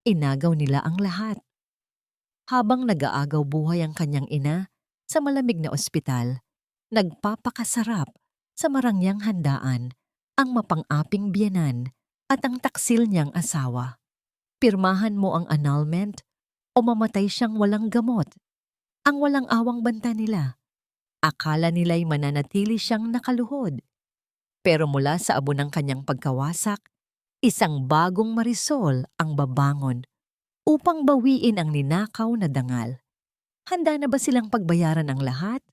inagaw nila ang lahat. Habang nag-aagaw buhay ang kanyang ina sa malamig na ospital, nagpapakasarap sa marangyang handaan ang mapang-aping biyenan at ang taksil niyang asawa. Pirmahan mo ang annulment o mamatay siyang walang gamot. Ang walang awang banta nila. Akala nila'y mananatili siyang nakaluhod. Pero mula sa abo ng kanyang pagkawasak, isang bagong Marisol ang babangon upang bawiin ang ninakaw na dangal. Handa na ba silang pagbayaran ang lahat?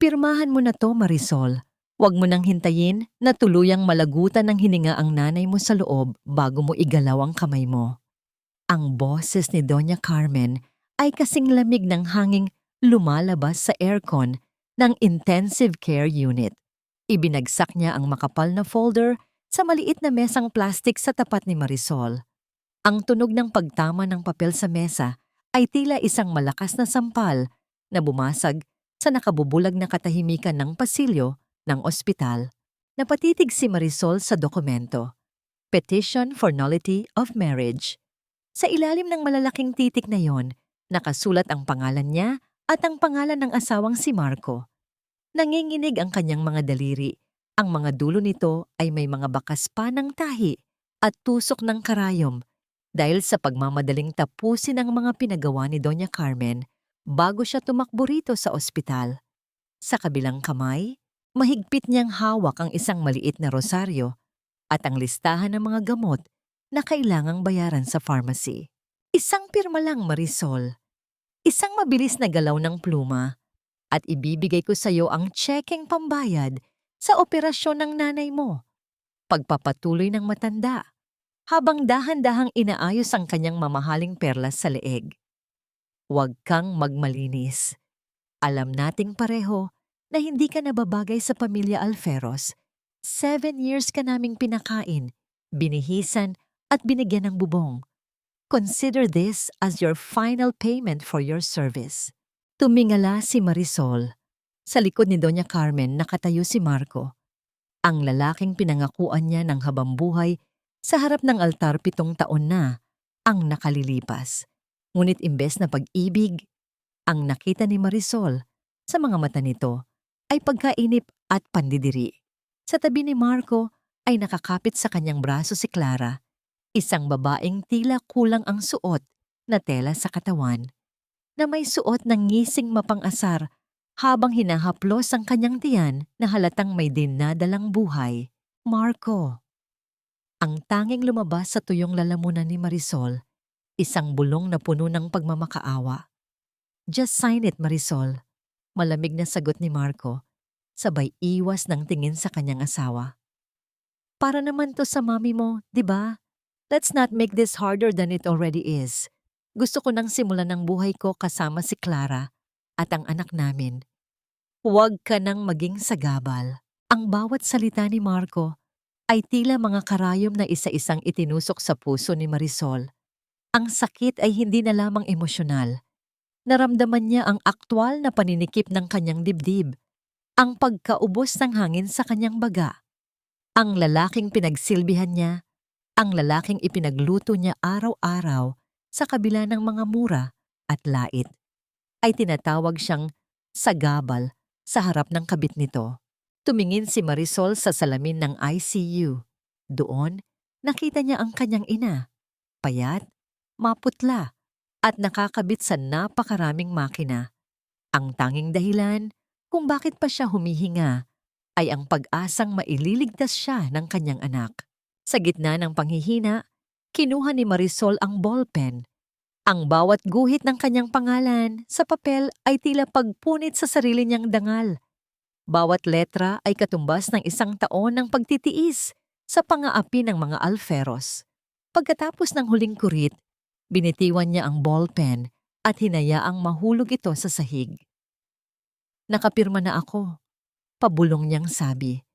Pirmahan mo na to, Marisol. Huwag mo nang hintayin na tuluyang malagutan ng hininga ang nanay mo sa loob bago mo igalaw ang kamay mo. Ang boses ni Doña Carmen ay kasing lamig ng hanging lumalabas sa aircon ng intensive care unit. Ibinagsak niya ang makapal na folder sa maliit na mesang plastik sa tapat ni Marisol. Ang tunog ng pagtama ng papel sa mesa ay tila isang malakas na sampal na bumasag sa nakabubulag na katahimikan ng pasilyo ng ospital. Napatitig si Marisol sa dokumento. Petition for Nullity of Marriage. Sa ilalim ng malalaking titik na yon, nakasulat ang pangalan niya at ang pangalan ng asawang si Marco. Nanginginig ang kanyang mga daliri. Ang mga dulo nito ay may mga bakas pa ng tahi at tusok ng karayom dahil sa pagmamadaling tapusin ang mga pinagawa ni Doña Carmen bago siya tumakbo rito sa ospital. Sa kabilang kamay, mahigpit niyang hawak ang isang maliit na rosaryo at ang listahan ng mga gamot na kailangang bayaran sa pharmacy. Isang pirma lang, Marisol. Isang mabilis na galaw ng pluma at ibibigay ko sa iyo ang tsekeng pambayad sa operasyon ng nanay mo. Pagpapatuloy ng matanda, habang dahan-dahang inaayos ang kanyang mamahaling perlas sa leeg. Huwag kang magmalinis. Alam nating pareho na hindi ka nababagay sa pamilya Alferos. 7 years ka naming pinakain, binihisan at binigyan ng bubong. Consider this as your final payment for your service. Tumingala si Marisol. Sa likod ni Doña Carmen nakatayo si Marco, ang lalaking pinangakuan niya ng habambuhay sa harap ng altar 7 taon na ang nakalilipas. Ngunit imbes na pag-ibig, ang nakita ni Marisol sa mga mata nito ay pagkainip at pandidiri. Sa tabi ni Marco ay nakakapit sa kanyang braso si Clara, isang babaeng tila kulang ang suot na tela sa katawan, na may suot ng ngising mapang-asar habang hinahaplos ang kanyang tiyan na halatang may dinadalang buhay. Marco. Ang tanging lumabas sa tuyong lalamunan ni Marisol, isang bulong na puno ng pagmamakaawa. Just sign it, Marisol. Malamig na sagot ni Marco, sabay iwas ng tingin sa kanyang asawa. Para naman to sa mami mo, di ba? Let's not make this harder than it already is. Gusto ko nang simulan ng buhay ko kasama si Clara at ang anak namin. Huwag ka nang maging sagabal. Ang bawat salita ni Marco ay tila mga karayom na isa-isang itinusok sa puso ni Marisol. Ang sakit ay hindi na lamang emosyonal. Naramdaman niya ang aktwal na paninikip ng kanyang dibdib, ang pagkaubos ng hangin sa kanyang baga. Ang lalaking pinagsilbihan niya, ang lalaking ipinagluto niya araw-araw sa kabila ng mga mura at lait, ay tinatawag siyang sagabal sa harap ng kabit nito. Tumingin si Marisol sa salamin ng ICU. Doon, nakita niya ang kanyang ina, payat, maputla, at nakakabit sa napakaraming makina. Ang tanging dahilan kung bakit pa siya humihinga ay ang pag-asang maililigtas siya ng kanyang anak. Sa gitna ng panghihina, kinuha ni Marisol ang ballpen. Ang bawat guhit ng kanyang pangalan sa papel ay tila pagpunit sa sarili niyang dangal. Bawat letra ay katumbas ng 1 taon ng pagtitiis sa pang-aapi ng mga Alferos. Pagkatapos ng huling kurit, binitiwan niya ang ballpen at hinayaang mahulog ito sa sahig. Nakapirma na ako, pabulong niyang sabi,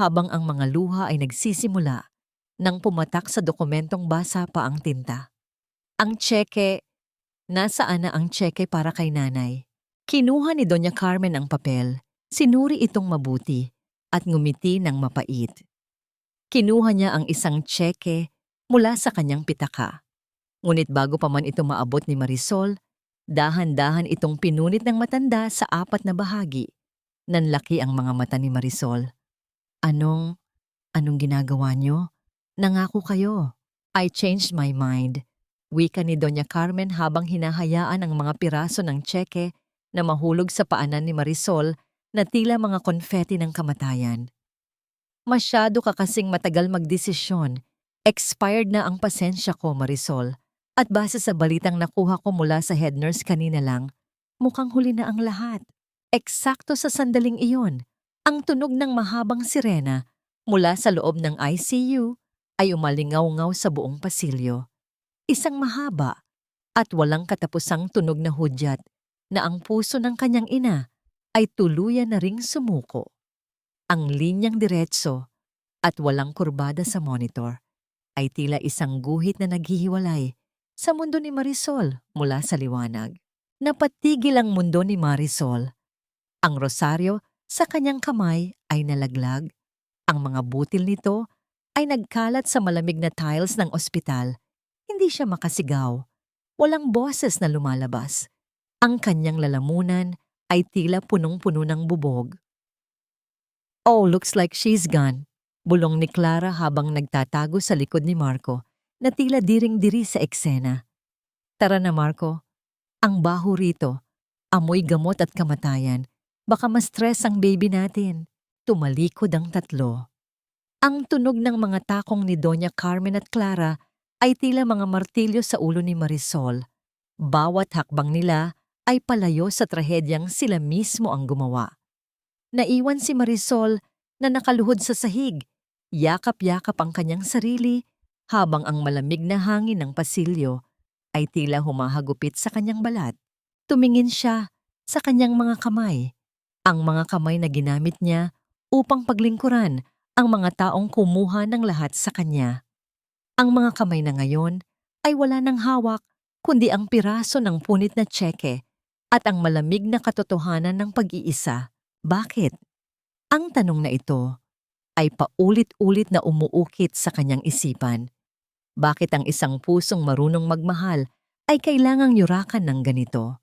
habang ang mga luha ay nagsisimula nang pumatak sa dokumentong basa pa ang tinta. Ang tseke, nasaan na ang tseke para kay nanay? Kinuha ni Doña Carmen ang papel, sinuri itong mabuti at ngumiti ng mapait. Kinuha niya ang isang tseke mula sa kanyang pitaka. Ngunit bago pa man ito maabot ni Marisol, dahan-dahan itong pinunit ng matanda sa apat na bahagi. Nanlaki ang mga mata ni Marisol. Anong ginagawa niyo? Nangako kayo. I changed my mind. Wika ni Doña Carmen habang hinahayaan ang mga piraso ng tseke na mahulog sa paanan ni Marisol na tila mga konfeti ng kamatayan. Masyado ka kasing matagal magdesisyon. Expired na ang pasensya ko, Marisol. At base sa balitang nakuha ko mula sa head nurse kanina lang, mukhang huli na ang lahat. Eksakto sa sandaling iyon, ang tunog ng mahabang sirena mula sa loob ng ICU ay umalingaw-ngaw sa buong pasilyo. Isang mahaba at walang katapusang tunog na hudyat na ang puso ng kanyang ina ay tuluyan na ring sumuko. Ang linyang diretso at walang kurbada sa monitor ay tila isang guhit na naghihiwalay sa mundo ni Marisol mula sa liwanag. Napatigil ang mundo ni Marisol. Ang rosaryo sa kanyang kamay ay nalaglag. Ang mga butil nito ay nagkalat sa malamig na tiles ng ospital. Hindi siya makasigaw. Walang boses na lumalabas. Ang kanyang lalamunan ay tila punong-puno ng bubog. "Oh, looks like she's gone," bulong ni Clara habang nagtatago sa likod ni Marco na tila diring-diri sa eksena. "Tara na, Marco. Ang baho rito. Amoy gamot at kamatayan. Baka ma-stress ang baby natin." Tumalikod ang tatlo. Ang tunog ng mga takong ni Doña Carmen at Clara ay tila mga martilyo sa ulo ni Marisol. Bawat hakbang nila ay palayo sa trahedyang sila mismo ang gumawa. Naiwan si Marisol na nakaluhod sa sahig. Yakap-yakap ang kanyang sarili habang ang malamig na hangin ng pasilyo ay tila humahagupit sa kanyang balat. Tumingin siya sa kanyang mga kamay. Ang mga kamay na ginamit niya upang paglingkuran ang mga taong kumuha ng lahat sa kanya. Ang mga kamay na ngayon ay wala ng hawak kundi ang piraso ng punit na tseke at ang malamig na katotohanan ng pag-iisa. Bakit? Ang tanong na ito ay paulit-ulit na umuukit sa kanyang isipan. Bakit ang isang pusong marunong magmahal ay kailangang yurakan ng ganito?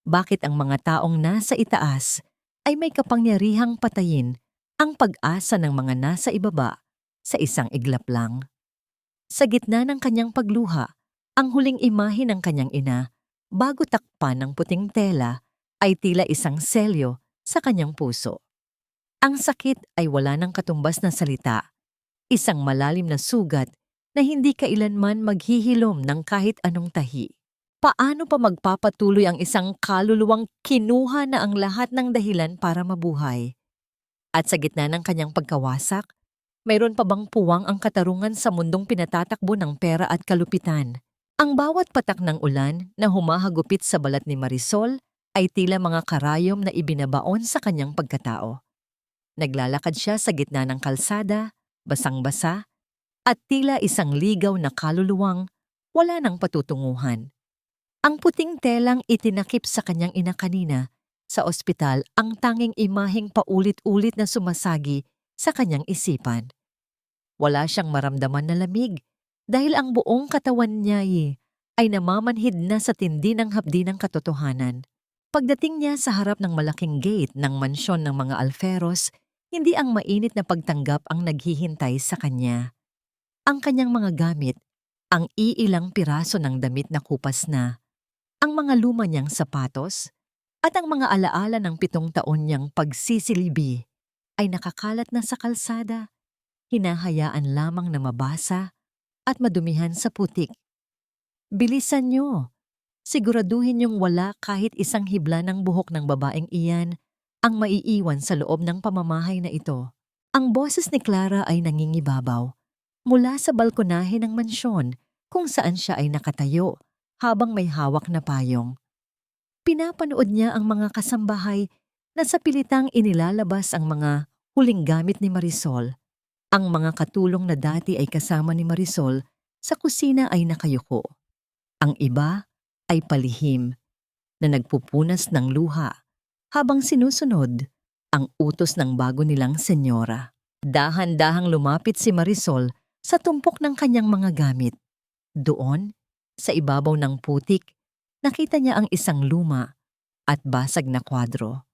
Bakit ang mga taong nasa itaas ay may kapangyarihang patayin ang pag-asa ng mga nasa ibaba sa isang iglap lang? Sa gitna ng kanyang pagluha, ang huling imahe ng kanyang ina bago takpan ng puting tela ay tila isang selyo sa kanyang puso. Ang sakit ay wala ng katumbas na salita, isang malalim na sugat na hindi kailanman maghihilom ng kahit anong tahi. Paano pa magpapatuloy ang isang kaluluwang kinuha na ang lahat ng dahilan para mabuhay? At sa gitna ng kanyang pagkawasak, mayroon pa bang puwang ang katarungan sa mundong pinatatakbo ng pera at kalupitan? Ang bawat patak ng ulan na humahagupit sa balat ni Marisol ay tila mga karayom na ibinabaon sa kanyang pagkatao. Naglalakad siya sa gitna ng kalsada, basang-basa, at tila isang ligaw na kaluluwang wala ng patutunguhan. Ang puting telang itinakip sa kanyang ina kanina sa ospital ang tanging imaheng paulit-ulit na sumasagi sa kanyang isipan. Wala siyang maramdaman na lamig dahil ang buong katawan niya ay namamanhid na sa tindi ng hapdi ng katotohanan. Pagdating niya sa harap ng malaking gate ng mansyon ng mga Alferos, hindi ang mainit na pagtanggap ang naghihintay sa kanya. Ang kanyang mga gamit, ang iilang piraso ng damit na kupas na, ang mga luma niyang sapatos, at ang mga alaala ng 7 taon niyang pagsisilbi ay nakakalat na sa kalsada, hinahayaan lamang na mabasa at madumihan sa putik. Bilisan niyo! Siguraduhin niyong wala kahit isang hibla ng buhok ng babaeng iyan ang maiiwan sa loob ng pamamahay na ito. Ang boses ni Clara ay nangingibabaw mula sa balkonahe ng mansyon kung saan siya ay nakatayo habang may hawak na payong. Pinapanood niya ang mga kasambahay na sa pilitang inilalabas ang mga huling gamit ni Marisol. Ang mga katulong na dati ay kasama ni Marisol sa kusina ay nakayuko. Ang iba ay palihim na nagpupunas ng luha habang sinusunod ang utos ng bago nilang senyora. Dahan-dahang lumapit si Marisol sa tumpok ng kanyang mga gamit. Doon, Sa ibabaw ng putik, nakita niya ang isang luma at basag na kwadro.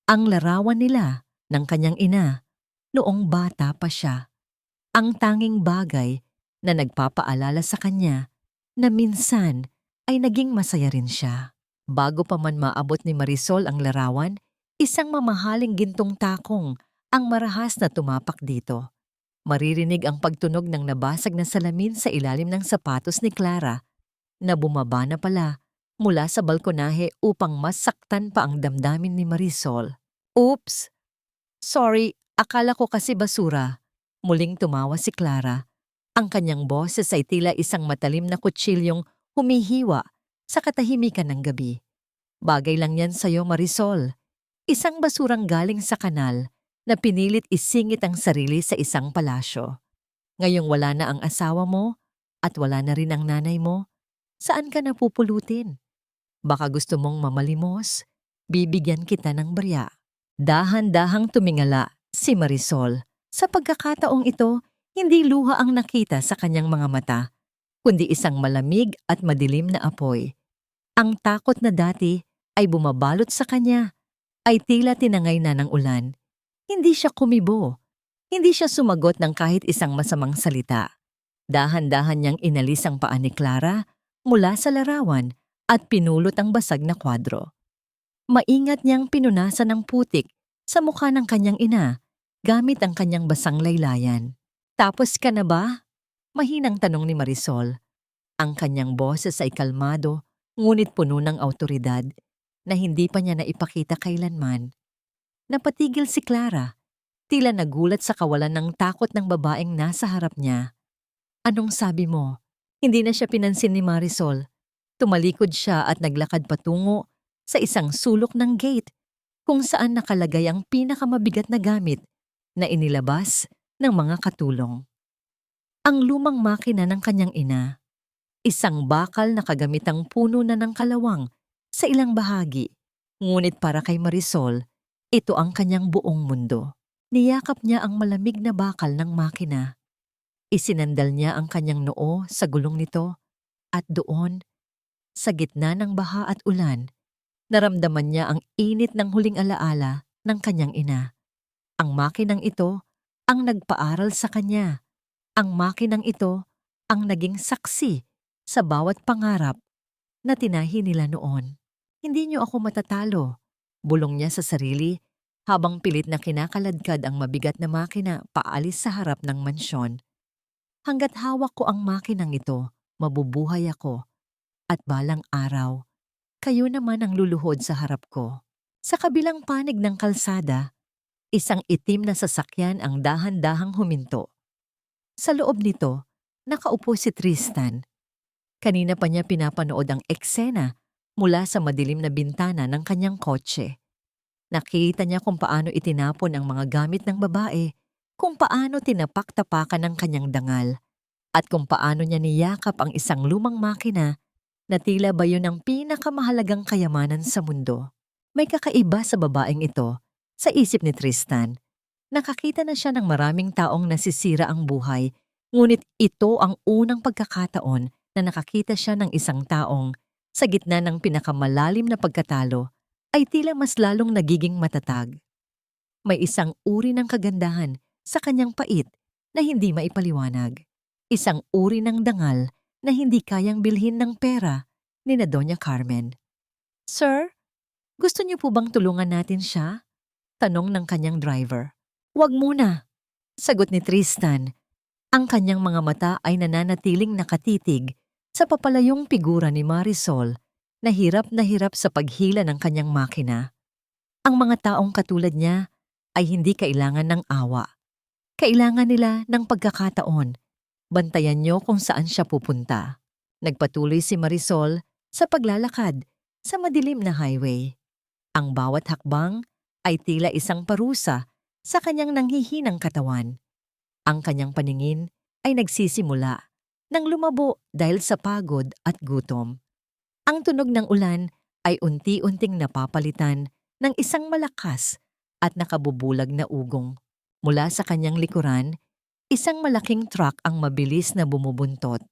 Ang larawan nila ng kanyang ina noong bata pa siya. Ang tanging bagay na nagpapaalala sa kanya na minsan ay naging masaya rin siya. Bago pa man maabot ni Marisol ang larawan, isang mamahaling gintong takong ang marahas na tumapak dito. Maririnig ang pagtunog ng nabasag na salamin sa ilalim ng sapatos ni Clara na bumaba na pala mula sa balkonahe upang masaktan pa ang damdamin ni Marisol. Oops! Sorry, akala ko kasi basura. Muling tumawa si Clara. Ang kanyang boses ay tila isang matalim na kutsilyong humihiwa sa katahimikan ng gabi. Bagay lang yan sa'yo, Marisol. Isang basurang galing sa kanal na pinilit isingit ang sarili sa isang palasyo. Ngayong wala na ang asawa mo at wala na rin ang nanay mo, saan ka napupulutin? Baka gusto mong mamalimos, bibigyan kita ng barya. Dahan-dahang tumingala si Marisol. Sa pagkakataong ito, hindi luha ang nakita sa kanyang mga mata, kundi isang malamig at madilim na apoy. Ang takot na dati ay bumabalot sa kanya, ay tila tinangay na ng ulan. Hindi siya kumibo. Hindi siya sumagot ng kahit isang masamang salita. Dahan-dahan niyang inalis ang paa ni Clara mula sa larawan at pinulot ang basag na kwadro. Maingat niyang pinunasan ng putik sa mukha ng kanyang ina gamit ang kanyang basang laylayan. Tapos ka na ba? Mahinang tanong ni Marisol. Ang kanyang boses ay kalmado ngunit puno ng awtoridad na hindi pa niya naipakita kailanman. Napatigil si Clara, tila nagulat sa kawalan ng takot ng babaeng nasa harap niya. Anong sabi mo? Hindi na siya pinansin ni Marisol. Tumalikod siya at naglakad patungo sa isang sulok ng gate kung saan nakalagay ang pinakamabigat na gamit na inilabas ng mga katulong. Ang lumang makina ng kanyang ina. Isang bakal na kagamitang puno na ng kalawang sa ilang bahagi. Ngunit para kay Marisol, ito ang kanyang buong mundo. Niyakap niya ang malamig na bakal ng makina. Isinandal niya ang kanyang noo sa gulong nito at doon, sa gitna ng baha at ulan, naramdaman niya ang init ng huling alaala ng kanyang ina. Ang makinang ito ang nagpaaral sa kanya. Ang makinang ito ang naging saksi sa bawat pangarap na tinahi nila noon. Hindi niyo ako matatalo, bulong niya sa sarili habang pilit na kinakaladkad ang mabigat na makina paalis sa harap ng mansyon. Hanggat hawak ko ang makinang ito, mabubuhay ako. At balang araw, kayo naman ang luluhod sa harap ko. Sa kabilang panig ng kalsada, isang itim na sasakyan ang dahan-dahang huminto. Sa loob nito, nakaupo si Tristan. Kanina pa niya pinapanood ang eksena mula sa madilim na bintana ng kanyang kotse. Nakita niya kung paano itinapon ang mga gamit ng babae, kung paano tinapak-tapakan ng kanyang dangal, at kung paano niya niyakap ang isang lumang makina na tila ba yun ang pinakamahalagang kayamanan sa mundo. May kakaiba sa babaeng ito, sa isip ni Tristan. Nakakita na siya ng maraming taong nasisira ang buhay, ngunit ito ang unang pagkakataon na nakakita siya ng isang taong, sa gitna ng pinakamalalim na pagkatalo, ay tila mas lalong nagiging matatag. May isang uri ng kagandahan sa kanyang pait na hindi maipaliwanag. Isang uri ng dangal na hindi kayang bilhin ng pera ni na Doña Carmen. Sir, gusto niyo po bang tulungan natin siya? Tanong ng kanyang driver. Huwag muna, sagot ni Tristan. Ang kanyang mga mata ay nananatiling nakatitig sa papalayong figura ni Marisol na hirap sa paghila ng kanyang makina. Ang mga taong katulad niya ay hindi kailangan ng awa. Kailangan nila ng pagkakataon. Bantayan niyo kung saan siya pupunta. Nagpatuloy si Marisol sa paglalakad sa madilim na highway. Ang bawat hakbang ay tila isang parusa sa kanyang nanghihinang katawan. Ang kanyang paningin ay nagsisimula nang lumabo dahil sa pagod at gutom. Ang tunog ng ulan ay unti-unting napapalitan ng isang malakas at nakabubulag na ugong. Mula sa kanyang likuran, isang malaking truck ang mabilis na bumubuntot.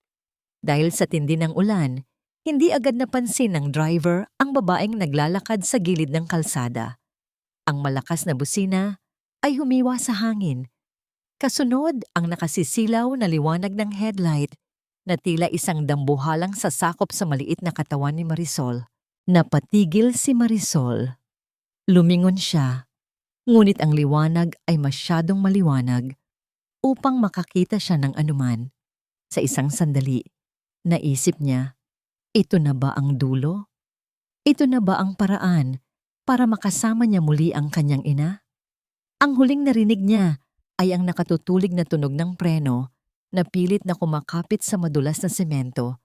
Dahil sa tindi ng ulan, hindi agad napansin ng driver ang babaeng naglalakad sa gilid ng kalsada. Ang malakas na busina ay humiwa sa hangin. Kasunod ang nakasisilaw na liwanag ng headlight na tila isang dambuhalang sasakop sa maliit na katawan ni Marisol. Napatigil si Marisol. Lumingon siya, ngunit ang liwanag ay masyadong maliwanag upang makakita siya ng anuman. Sa isang sandali, naisip niya, ito na ba ang dulo? Ito na ba ang paraan para makasama niya muli ang kanyang ina? Ang huling narinig niya ay ang nakatutulig na tunog ng preno na pilit na kumakapit sa madulas na semento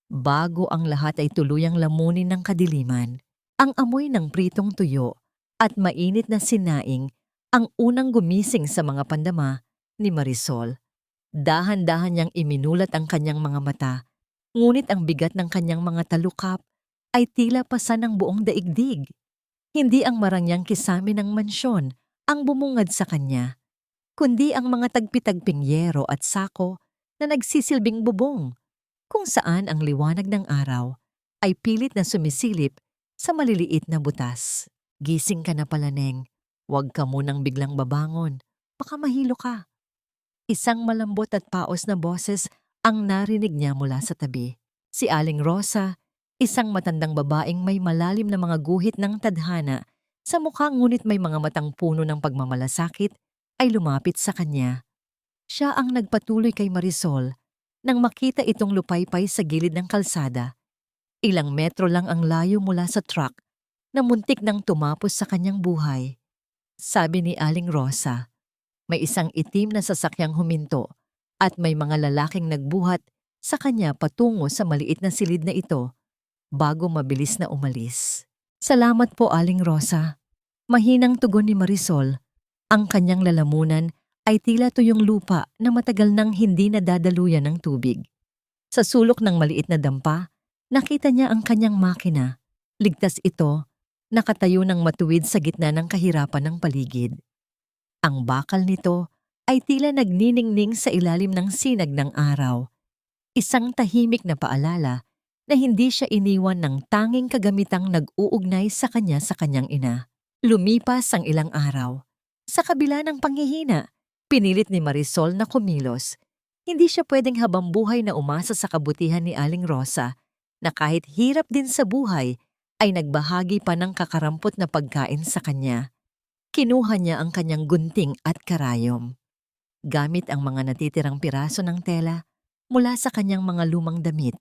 bago ang lahat ay tuluyang lamunin ng kadiliman. Ang amoy ng pritong tuyo at mainit na sinaing ang unang gumising sa mga pandama ni Marisol. Dahan-dahan niyang iminulat ang kanyang mga mata, ngunit ang bigat ng kanyang mga talukap ay tila pasan ng buong daigdig. Hindi ang marangyang kisame ng mansyon ang bumungad sa kanya, kundi ang mga tagpi-tagping yero at sako na nagsisilbing bubong, kung saan ang liwanag ng araw ay pilit na sumisilip sa maliliit na butas. Gising ka na pala, Neng. Huwag ka munang biglang babangon. Baka mahilo ka. Isang malambot at paos na boses ang narinig niya mula sa tabi. Si Aling Rosa, isang matandang babaeng may malalim na mga guhit ng tadhana sa mukha ngunit may mga matang puno ng pagmamalasakit, ay lumapit sa kanya. Siya ang nagpatuloy kay Marisol nang makita itong lupaypay sa gilid ng kalsada. Ilang metro lang ang layo mula sa truck na muntik nang tumapos sa kanyang buhay. Sabi ni Aling Rosa, may isang itim na sasakyang huminto at may mga lalaking nagbuhat sa kanya patungo sa maliit na silid na ito bago mabilis na umalis. Salamat po, Aling Rosa. Mahinang tugon ni Marisol. Ang kanyang lalamunan ay tila tuyong lupa na matagal nang hindi nadadaluyan ng tubig. Sa sulok ng maliit na dampa, nakita niya ang kanyang makina. Ligtas ito, nakatayo ng matuwid sa gitna ng kahirapan ng paligid. Ang bakal nito ay tila nagniningning sa ilalim ng sinag ng araw. Isang tahimik na paalala na hindi siya iniwan ng tanging kagamitang nag-uugnay sa kanyang ina. Lumipas ang ilang araw. Sa kabila ng panghihina, pinilit ni Marisol na kumilos. Hindi siya pwedeng habambuhay na umasa sa kabutihan ni Aling Rosa na kahit hirap din sa buhay ay nagbahagi pa ng kakarampot na pagkain sa kanya. Kinuha niya ang kanyang gunting at karayom. Gamit ang mga natitirang piraso ng tela mula sa kanyang mga lumang damit,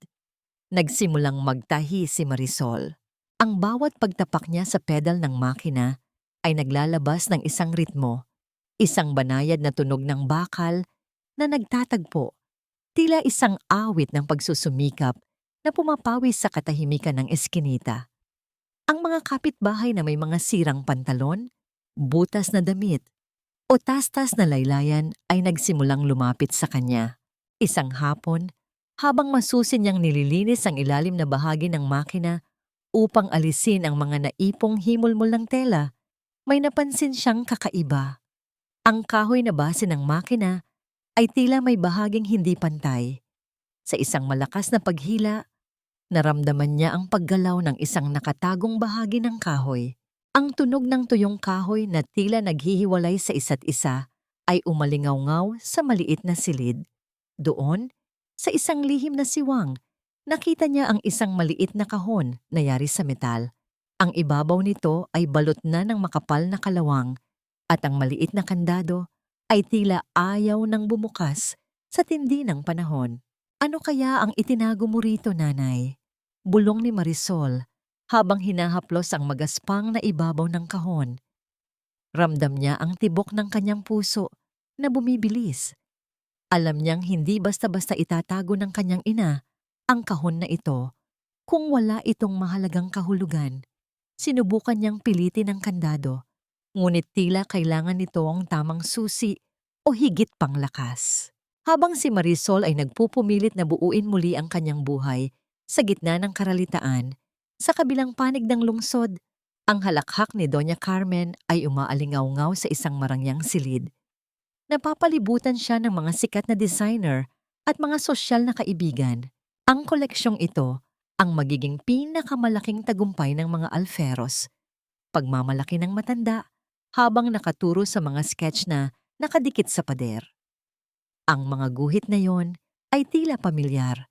nagsimulang magtahi si Marisol. Ang bawat pagtapak niya sa pedal ng makina ay naglalabas ng isang ritmo, isang banayad na tunog ng bakal na nagtatagpo, tila isang awit ng pagsusumikap na pumapawis sa katahimikan ng eskinita. Ang mga kapitbahay na may mga sirang pantalon, butas na damit, o tastas na laylayan ay nagsimulang lumapit sa kanya. Isang hapon, habang masusin niyang nililinis ang ilalim na bahagi ng makina upang alisin ang mga naipong himulmol ng tela, may napansin siyang kakaiba. Ang kahoy na base ng makina ay tila may bahaging hindi pantay. Sa isang malakas na paghila, naramdaman niya ang paggalaw ng isang nakatagong bahagi ng kahoy. Ang tunog ng tuyong kahoy na tila naghihiwalay sa isa't isa ay umalingaw-ngaw sa maliit na silid. Doon, sa isang lihim na siwang, nakita niya ang isang maliit na kahon na yari sa metal. Ang ibabaw nito ay balot na ng makapal na kalawang at ang maliit na kandado ay tila ayaw nang bumukas sa tindi ng panahon. Ano kaya ang itinago mo rito, nanay? Bulong ni Marisol habang hinahaplos ang magaspang na ibabaw ng kahon. Ramdam niya ang tibok ng kanyang puso na bumibilis. Alam niyang hindi basta-basta itatago ng kanyang ina ang kahon na ito kung wala itong mahalagang kahulugan. Sinubukan niyang pilitin ang kandado, ngunit tila kailangan nito ang tamang susi o higit pang lakas. Habang si Marisol ay nagpupumilit na buuin muli ang kanyang buhay sa gitna ng karalitaan, sa kabilang panig ng lungsod, ang halakhak ni Doña Carmen ay umaalingaw-ngaw sa isang marangyang silid. Napapalibutan siya ng mga sikat na designer at mga sosyal na kaibigan. Ang koleksyong ito ang magiging pinakamalaking tagumpay ng mga alferos, pagmamalaki ng matanda habang nakaturo sa mga sketch na nakadikit sa pader. Ang mga guhit na yon ay tila pamilyar,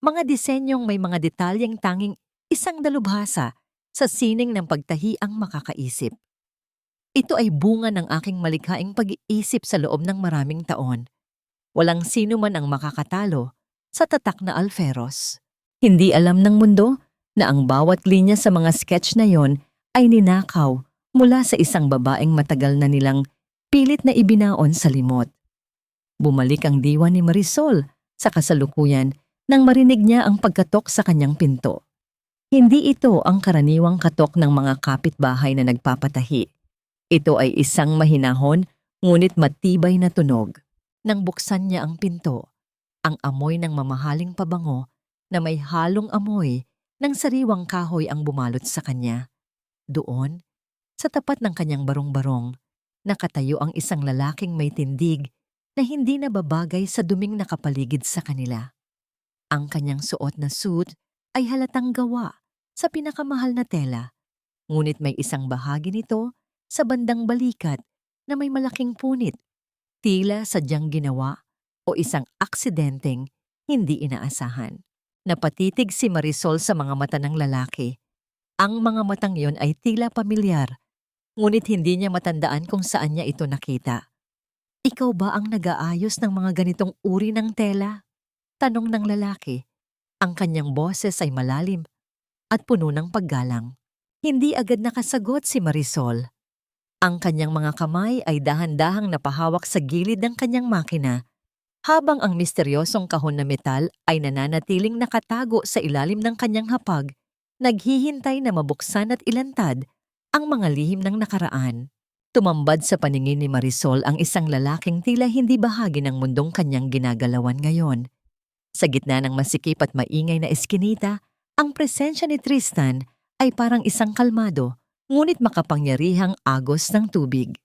mga disenyong may mga detalyeng tanging isang dalubhasa sa sining ng pagtahi ang makakaisip. Ito ay bunga ng aking malikhaing pag-iisip sa loob ng maraming taon. Walang sino man ang makakatalo sa tatak na alferos. Hindi alam ng mundo na ang bawat linya sa mga sketch na yon ay ninakaw mula sa isang babaeng matagal na nilang pilit na ibinaon sa limot. Bumalik ang diwa ni Marisol sa kasalukuyan nang marinig niya ang pagkatok sa kanyang pinto. Hindi ito ang karaniwang katok ng mga kapitbahay na nagpapatahi. Ito ay isang mahinahon ngunit matibay na tunog. Nang buksan niya ang pinto, ang amoy ng mamahaling pabango na may halong amoy ng sariwang kahoy ang bumalot sa kanya. Doon, sa tapat ng kanyang barong-barong, nakatayo ang isang lalaking may tindig na hindi nababagay sa duming nakapaligid sa kanila. Ang kanyang suot na suit ay halatang gawa sa pinakamahal na tela, ngunit may isang bahagi nito sa bandang balikat na may malaking punit, tila sadyang ginawa o isang aksidenteng hindi inaasahan. Napatitig si Marisol sa mga mata ng lalaki. Ang mga matang yon ay tila pamilyar, ngunit hindi niya matandaan kung saan niya ito nakita. "Ikaw ba ang nag-aayos ng mga ganitong uri ng tela?" tanong ng lalaki. Ang kanyang boses ay malalim at puno ng paggalang. Hindi agad nakasagot si Marisol. Ang kanyang mga kamay ay dahan-dahang napahawak sa gilid ng kanyang makina, habang ang misteryosong kahon na metal ay nananatiling nakatago sa ilalim ng kanyang hapag, naghihintay na mabuksan at ilantad ang mga lihim ng nakaraan. Tumambad sa paningin ni Marisol ang isang lalaking tila hindi bahagi ng mundong kanyang ginagalawan ngayon. Sa gitna ng masikip at maingay na eskinita, ang presensya ni Tristan ay parang isang kalmado, ngunit makapangyarihang agos ng tubig.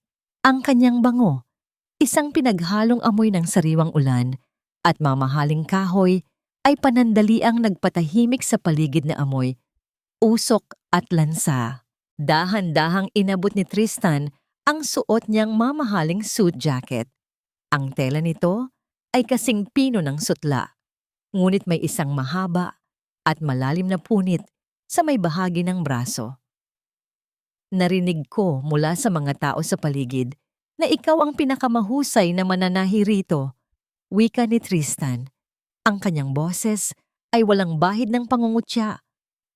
Ang kanyang bango, isang pinaghalong amoy ng sariwang ulan at mamahaling kahoy, ay panandaliang nagpatahimik sa paligid na amoy, usok at lansa. Dahan-dahang inabot ni Tristan ang suot niyang mamahaling suit jacket. Ang tela nito ay kasing pino ng sutla, ngunit may isang mahaba at malalim na punit sa may bahagi ng braso. "Narinig ko mula sa mga tao sa paligid na ikaw ang pinakamahusay na mananahi rito," wika ni Tristan. Ang kanyang boses ay walang bahid ng pangungutya,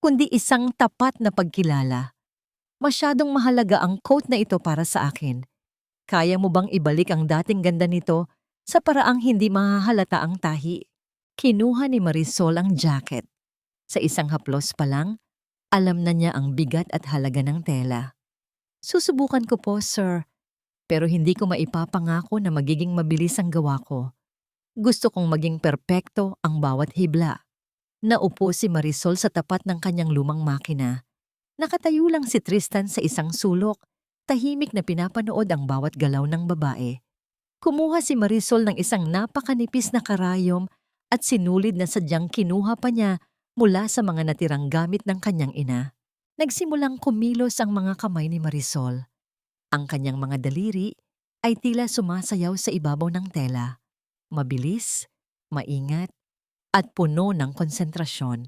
kundi isang tapat na pagkilala. "Masyadong mahalaga ang coat na ito para sa akin. Kaya mo bang ibalik ang dating ganda nito sa paraang hindi mahahalata ang tahi?" Kinuha ni Marisol ang jacket. Sa isang haplos pa lang, alam na niya ang bigat at halaga ng tela. "Susubukan ko po, sir. Pero hindi ko maipapangako na magiging mabilis ang gawa ko. Gusto kong maging perpekto ang bawat hibla." Naupo si Marisol sa tapat ng kanyang lumang makina. Nakatayo lang si Tristan sa isang sulok, tahimik na pinapanood ang bawat galaw ng babae. Kumuha si Marisol ng isang napakanipis na karayom at sinulid na sadyang kinuha pa niya mula sa mga natirang gamit ng kanyang ina. Nagsimulang kumilos ang mga kamay ni Marisol. Ang kanyang mga daliri ay tila sumasayaw sa ibabaw ng tela. Mabilis, maingat, at puno ng konsentrasyon.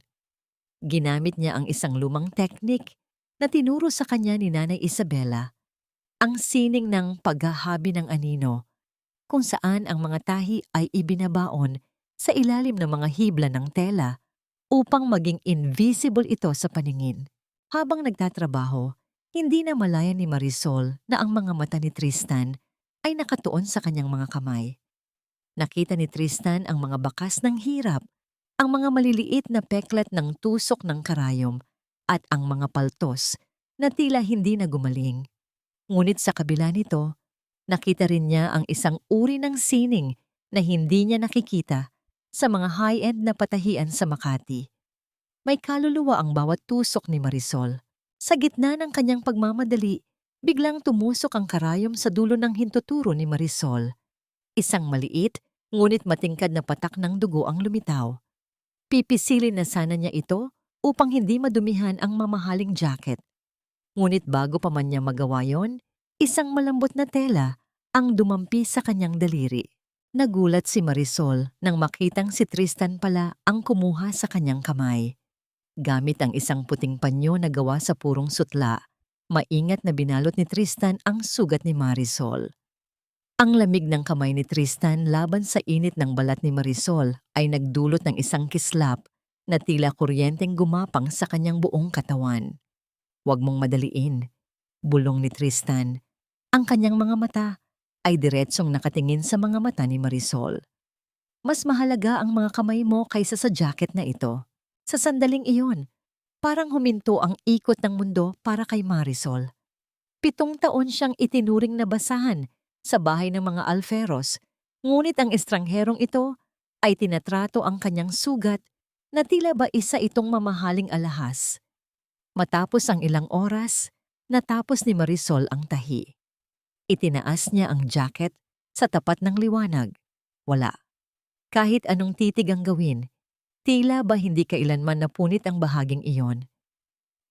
Ginamit niya ang isang lumang teknik na tinuro sa kanya ni Nanay Isabela, ang sining ng paghahabi ng anino, kung saan ang mga tahi ay ibinabaon sa ilalim ng mga hibla ng tela upang maging invisible ito sa paningin. Habang nagtatrabaho, hindi na malaya ni Marisol na ang mga mata ni Tristan ay nakatuon sa kanyang mga kamay. Nakita ni Tristan ang mga bakas ng hirap, ang mga maliliit na peklat ng tusok ng karayom, at ang mga paltos na tila hindi na gumaling. Ngunit sa kabila nito, nakita rin niya ang isang uri ng sining na hindi niya nakikita sa mga high-end na patahian sa Makati. May kaluluwa ang bawat tusok ni Marisol. Sa gitna ng kanyang pagmamadali, biglang tumusok ang karayom sa dulo ng hintuturo ni Marisol. Isang maliit, ngunit matingkad na patak ng dugo ang lumitaw. Pipisilin na sana niya ito upang hindi madumihan ang mamahaling jacket. Ngunit bago pa man niya magawa yon, isang malambot na tela ang dumampi sa kanyang daliri. Nagulat si Marisol nang makitang si Tristan pala ang kumuha sa kanyang kamay. Gamit ang isang puting panyo na gawa sa purong sutla, maingat na binalot ni Tristan ang sugat ni Marisol. Ang lamig ng kamay ni Tristan laban sa init ng balat ni Marisol ay nagdulot ng isang kislap na tila kuryenteng gumapang sa kanyang buong katawan. "Huwag mong madaliin," bulong ni Tristan. Ang kanyang mga mata ay diretsong nakatingin sa mga mata ni Marisol. "Mas mahalaga ang mga kamay mo kaysa sa jacket na ito." Sa sandaling iyon, parang huminto ang ikot ng mundo para kay Marisol. 7 taon siyang itinuring na basahan sa bahay ng mga Alferos, ngunit ang estrangherong ito ay tinatrato ang kanyang sugat na tila ba isa itong mamahaling alahas. Matapos ang ilang oras, natapos ni Marisol ang tahi. Itinaas niya ang jacket sa tapat ng liwanag. Wala. Kahit anong titig ang gawin, tila ba hindi kailanman napunit ang bahaging iyon.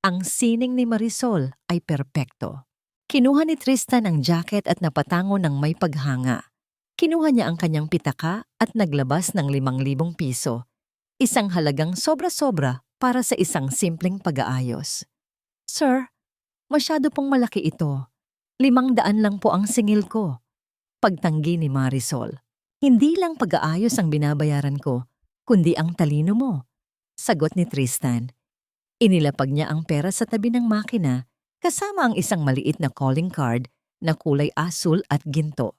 Ang sining ni Marisol ay perpekto. Kinuha ni Tristan ang jacket at napatango ng may paghanga. Kinuha niya ang kanyang pitaka at naglabas ng 5,000 piso. Isang halagang sobra-sobra para sa isang simpleng pag-aayos. "Sir, masyado pong malaki ito. 500 lang po ang singil ko." Pagtanggi ni Marisol. "Hindi lang pag-aayos ang binabayaran ko, kundi ang talino mo," sagot ni Tristan. Inilapag niya ang pera sa tabi ng makina kasama ang isang maliit na calling card na kulay asul at ginto.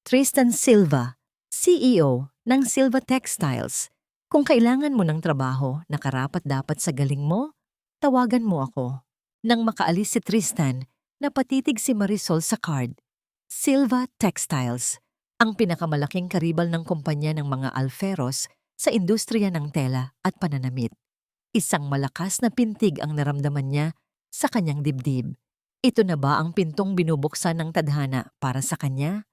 "Tristan Silva, CEO ng Silva Textiles. Kung kailangan mo ng trabaho na karapat-dapat sa galing mo, tawagan mo ako." Nang makaalis si Tristan, napatitig si Marisol sa card. Silva Textiles, ang pinakamalaking karibal ng kumpanya ng mga Alferos sa industriya ng tela at pananamit. Isang malakas na pintig ang naramdaman niya sa kanyang dibdib. Ito na ba ang pintong binubuksan ng tadhana para sa kanya?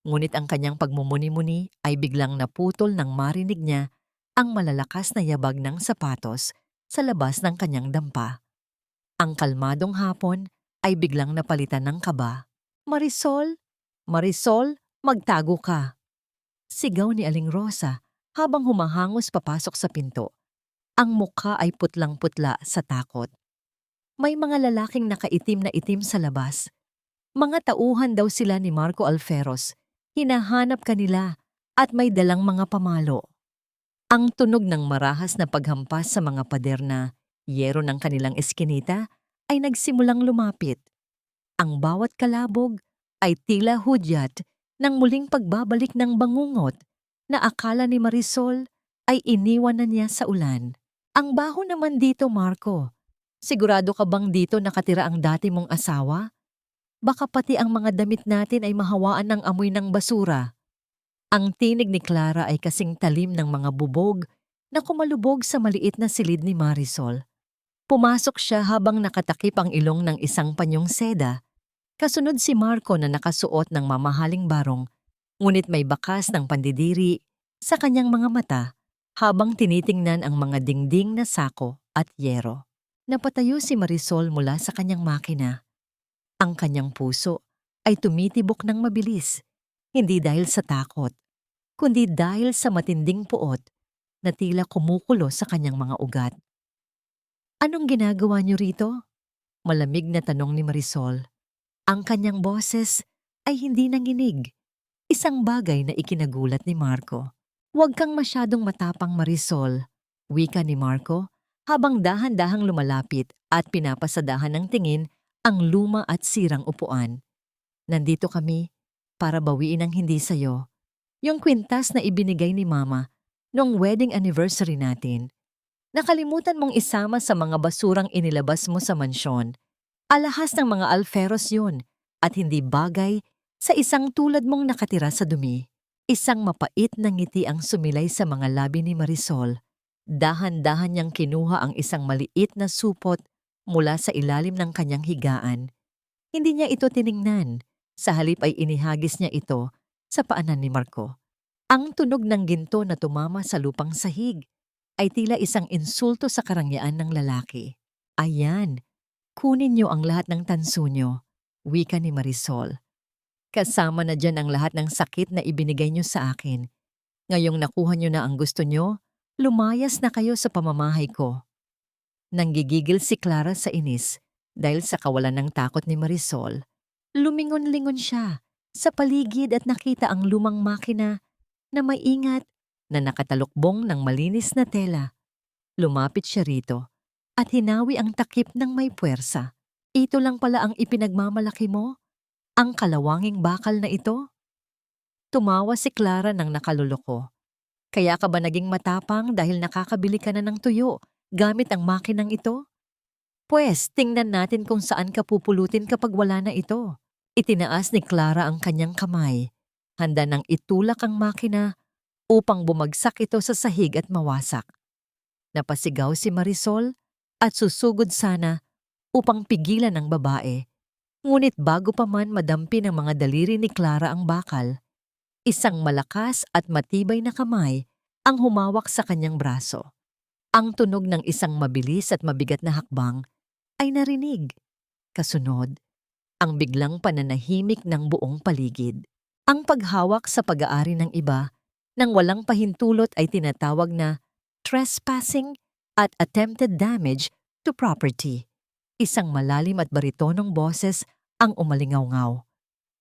Ngunit ang kanyang pagmumuni-muni ay biglang naputol nang marinig niya ang malalakas na yabag ng sapatos sa labas ng kanyang dampa. Ang kalmadong hapon ay biglang napalitan ng kaba. "Marisol! Marisol! Magtago ka!" Sigaw ni Aling Rosa habang humahangos papasok sa pinto. Ang mukha ay putlang-putla sa takot. May mga lalaking nakaitim na itim sa labas. Mga tauhan daw sila ni Marco Alferos. Hinahanap kanila at may dalang mga pamalo. Ang tunog ng marahas na paghampas sa mga pader na yero ng kanilang eskinita ay nagsimulang lumapit. Ang bawat kalabog ay tila hudyat ng muling pagbabalik ng bangungot na akala ni Marisol ay iniwan na niya sa ulan. "Ang baho naman dito, Marco. Sigurado ka bang dito nakatira ang dati mong asawa? Baka pati ang mga damit natin ay mahawaan ng amoy ng basura." Ang tinig ni Clara ay kasing talim ng mga bubog na kumalubog sa maliit na silid ni Marisol. Pumasok siya habang nakatakip ang ilong ng isang panyong seda. Kasunod si Marco na nakasuot ng mamahaling barong, ngunit may bakas ng pandidiri sa kanyang mga mata habang tinitingnan ang mga dingding na sako at yero. Napatayo si Marisol mula sa kanyang makina. Ang kanyang puso ay tumitibok ng mabilis, hindi dahil sa takot, kundi dahil sa matinding puot na tila kumukulo sa kanyang mga ugat. "Anong ginagawa niyo rito?" Malamig na tanong ni Marisol. Ang kanyang boses ay hindi nanginig, isang bagay na ikinagulat ni Marco. "Huwag kang masyadong matapang, Marisol," wika ni Marco habang dahan-dahang lumalapit at pinapasadahan ng tingin ang luma at sirang upuan. "Nandito kami para bawiin ang hindi sayo. Yung kwintas na ibinigay ni Mama noong wedding anniversary natin. Nakalimutan mong isama sa mga basurang inilabas mo sa mansyon. Alahas ng mga Alferos yun at hindi bagay sa isang tulad mong nakatira sa dumi." Isang mapait na ngiti ang sumilay sa mga labi ni Marisol. Dahan-dahan niyang kinuha ang isang maliit na supot mula sa ilalim ng kanyang higaan. Hindi niya ito tiningnan. Sa halip ay inihagis niya ito sa paanan ni Marco. Ang tunog ng ginto na tumama sa lupang sahig ay tila isang insulto sa karangyaan ng lalaki. Ayan, kunin niyo ang lahat ng tanso niyo, wika ni Marisol. Kasama na dyan ang lahat ng sakit na ibinigay niyo sa akin. Ngayong nakuha niyo na ang gusto niyo, lumayas na kayo sa pamamahay ko. Nanggigigil si Clara sa inis dahil sa kawalan ng takot ni Marisol. Lumingon-lingon siya sa paligid at nakita ang lumang makina na maingat na nakatalukbong ng malinis na tela. Lumapit siya rito at hinawi ang takip ng may puwersa. Ito lang pala ang ipinagmamalaki mo? Ang kalawanging bakal na ito? Tumawa si Clara ng nakaluloko. Kaya ka ba naging matapang dahil nakakabili ka na ng tuyo gamit ang makinang ito? Pwes, tingnan natin kung saan ka pupulutin kapag wala na ito. Itinaas ni Clara ang kanyang kamay. Handa nang itulak ang makina upang bumagsak ito sa sahig at mawasak. Napasigaw si Marisol at susugod sana upang pigilan ang babae. Ngunit bago pa man madampi ng mga daliri ni Clara ang bakal, isang malakas at matibay na kamay ang humawak sa kanyang braso. Ang tunog ng isang mabilis at mabigat na hakbang ay narinig. Kasunod, ang biglang pananahimik ng buong paligid. Ang paghawak sa pag-aari ng iba nang walang pahintulot ay tinatawag na trespassing at attempted damage to property. Isang malalim at baritonong boses ang umalingaw-ngaw.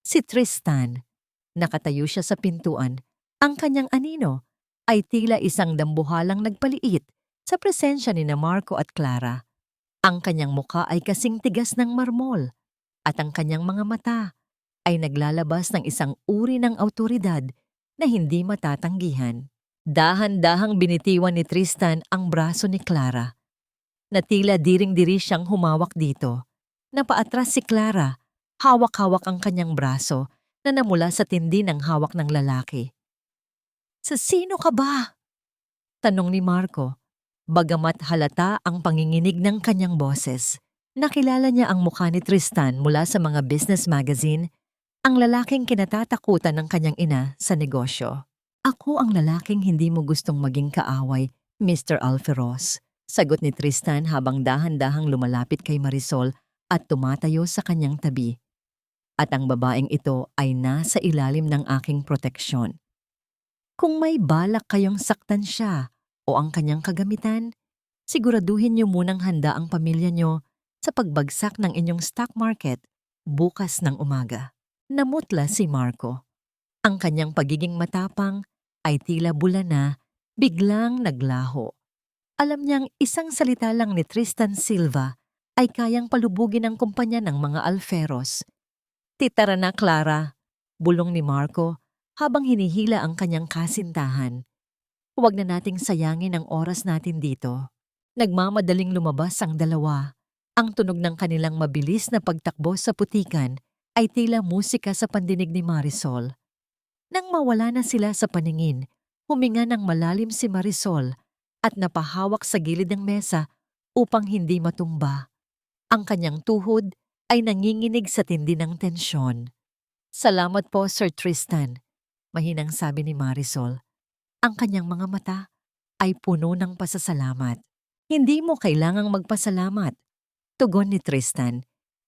Si Tristan. Nakatayo siya sa pintuan. Ang kanyang anino ay tila isang dambuhalang nagpaliit sa presensya ni na Marco at Clara. Ang kanyang muka ay kasing tigas ng marmol at ang kanyang mga mata ay naglalabas ng isang uri ng awtoridad na hindi matatanggihan. Dahan-dahang binitiwan ni Tristan ang braso ni Clara. Na tila diring-diri siyang humawak dito. Napaatras si Clara, hawak-hawak ang kanyang braso na namula sa tindi ng hawak ng lalaki. "Sa sino ka ba?" tanong ni Marco. Bagamat halata ang panginginig ng kanyang boses, nakilala niya ang mukha ni Tristan mula sa mga business magazine, ang lalaking kinatatakutan ng kanyang ina sa negosyo. "Ako ang lalaking hindi mo gustong maging kaaway, Mr. Alferos," sagot ni Tristan habang dahan-dahang lumalapit kay Marisol at tumatayo sa kanyang tabi. At ang babaeng ito ay nasa ilalim ng aking proteksyon. Kung may balak kayong saktan siya o ang kanyang kagamitan, siguraduhin niyo munang handa ang pamilya niyo sa pagbagsak ng inyong stock market bukas ng umaga. Namutla si Marco. Ang kanyang pagiging matapang ay tila bula na biglang naglaho. Alam niyang isang salita lang ni Tristan Silva ay kayang palubugin ang kumpanya ng mga Alferos. "Titara na, Clara," bulong ni Marco habang hinihila ang kanyang kasintahan. "Huwag na nating sayangin ang oras natin dito." Nagmamadaling lumabas ang dalawa. Ang tunog ng kanilang mabilis na pagtakbo sa putikan ay tila musika sa pandinig ni Marisol. Nang mawala na sila sa paningin, huminga ng malalim si Marisol at napahawak sa gilid ng mesa upang hindi matumba. Ang kanyang tuhod ay nanginginig sa tindi ng tensyon. "Salamat po, Sir Tristan," mahinang sabi ni Marisol. Ang kanyang mga mata ay puno ng pasasalamat. "Hindi mo kailangang magpasalamat," tugon ni Tristan.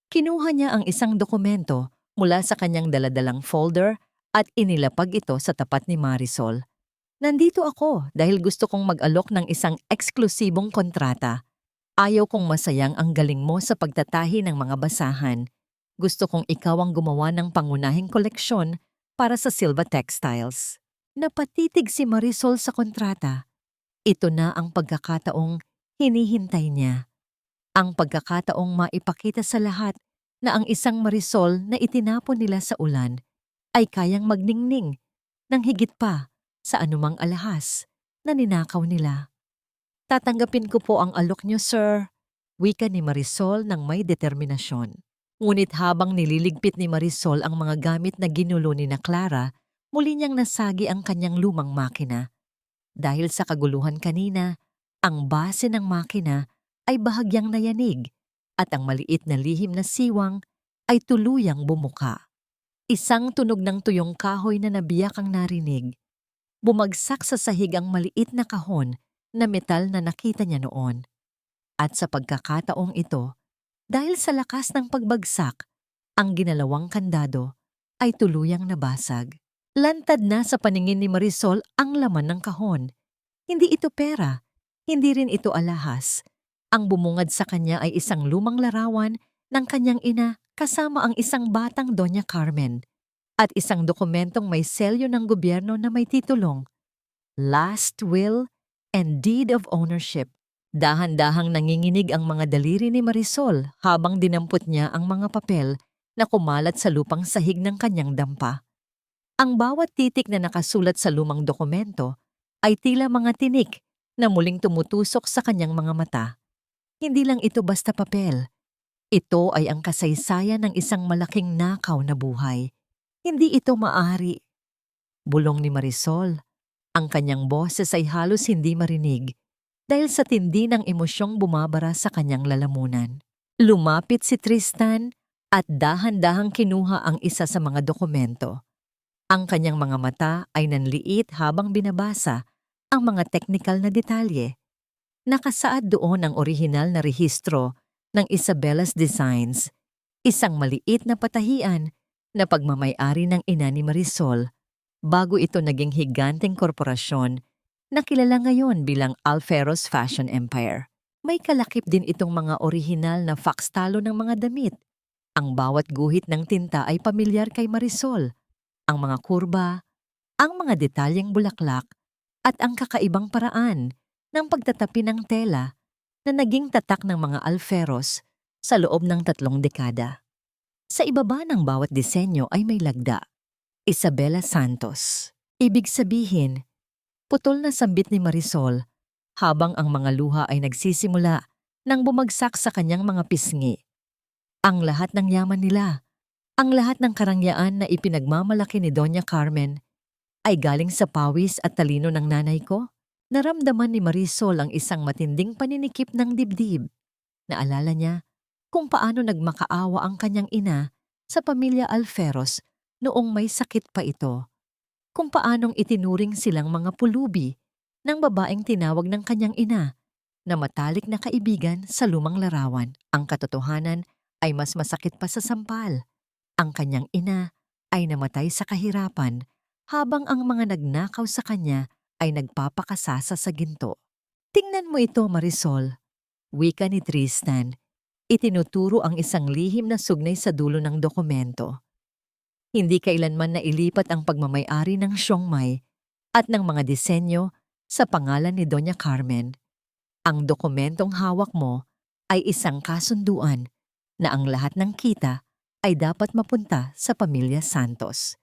Kinuha niya ang isang dokumento mula sa kanyang daladalang folder at inilapag ito sa tapat ni Marisol. "Nandito ako dahil gusto kong mag-alok ng isang eksklusibong kontrata. Ayaw kong masayang ang galing mo sa pagtatahi ng mga basahan. Gusto kong ikaw ang gumawa ng pangunahing koleksyon para sa Silva Textiles." Napatitig si Marisol sa kontrata. Ito na ang pagkakataong hinihintay niya. Ang pagkakataong maipakita sa lahat na ang isang Marisol na itinapon nila sa ulan ay kayang magningning ng higit pa sa anumang alahas na ninakaw nila. "Tatanggapin ko po ang alok niyo, sir," wika ni Marisol ng may determinasyon. Ngunit habang nililigpit ni Marisol ang mga gamit na ginulo ni na Clara, muli niyang nasagi ang kanyang lumang makina. Dahil sa kaguluhan kanina, ang base ng makina ay bahagyang nayanig at ang maliit na lihim na siwang ay tuluyang bumuka. Isang tunog ng tuyong kahoy na nabiyak ang narinig. Bumagsak sa sahig ang maliit na kahon na metal na nakita niya noon. At sa pagkakataong ito, dahil sa lakas ng pagbagsak, ang ginalawang kandado ay tuluyang nabasag. Lantad na sa paningin ni Marisol ang laman ng kahon. Hindi ito pera, hindi rin ito alahas. Ang bumungad sa kanya ay isang lumang larawan ng kanyang ina kasama ang isang batang Doña Carmen at isang dokumentong may selyo ng gobyerno na may titulong Last Will and Deed of Ownership. Dahan-dahang nanginginig ang mga daliri ni Marisol habang dinampot niya ang mga papel na kumalat sa lupang sahig ng kanyang dampa. Ang bawat titik na nakasulat sa lumang dokumento ay tila mga tinik na muling tumutusok sa kanyang mga mata. Hindi lang ito basta papel. Ito ay ang kasaysayan ng isang malaking nakaw na buhay. Hindi ito maaari. Bulong ni Marisol. Ang kanyang boses ay halos hindi marinig dahil sa tindi ng emosyong bumabara sa kanyang lalamunan. Lumapit si Tristan at dahan-dahang kinuha ang isa sa mga dokumento. Ang kanyang mga mata ay nanliit habang binabasa ang mga teknikal na detalye. Nakasaad doon ang orihinal na rehistro ng Isabella's Designs, isang maliit na patahian na pagmamay-ari ng ina ni Marisol bago ito naging higanteng korporasyon na kilala ngayon bilang Alfero's Fashion Empire. May kalakip din itong mga orihinal na fakstalo ng mga damit. Ang bawat guhit ng tinta ay pamilyar kay Marisol. Ang mga kurba, ang mga detalyeng bulaklak, at ang kakaibang paraan ng pagtatapi ng tela na naging tatak ng mga alferos sa loob ng 3 dekada. Sa ibaba ng bawat disenyo ay may lagda, Isabela Santos. Ibig sabihin, putol na sambit ni Marisol habang ang mga luha ay nagsisimula nang bumagsak sa kanyang mga pisngi. Ang lahat ng yaman nila, ang lahat ng karangyaan na ipinagmamalaki ni Doña Carmen ay galing sa pawis at talino ng nanay ko. Naramdaman ni Marisol ang isang matinding paninikip ng dibdib. Naalala niya kung paano nagmakaawa ang kanyang ina sa pamilya Alferos noong may sakit pa ito. Kung paanong itinuring silang mga pulubi ng babaeng tinawag ng kanyang ina na matalik na kaibigan sa lumang larawan. Ang katotohanan ay mas masakit pa sa sampal. Ang kanyang ina ay namatay sa kahirapan habang ang mga nagnakaw sa kanya ay nagpapakasasa sa ginto. Tingnan mo ito, Marisol. Wika ni Tristan. Itinuturo ang isang lihim na sugnay sa dulo ng dokumento. Hindi kailanman nailipat ang pagmamay-ari ng siomai at ng mga disenyo sa pangalan ni Doña Carmen. Ang dokumentong hawak mo ay isang kasunduan na ang lahat ng kita ay dapat mapunta sa pamilya Santos.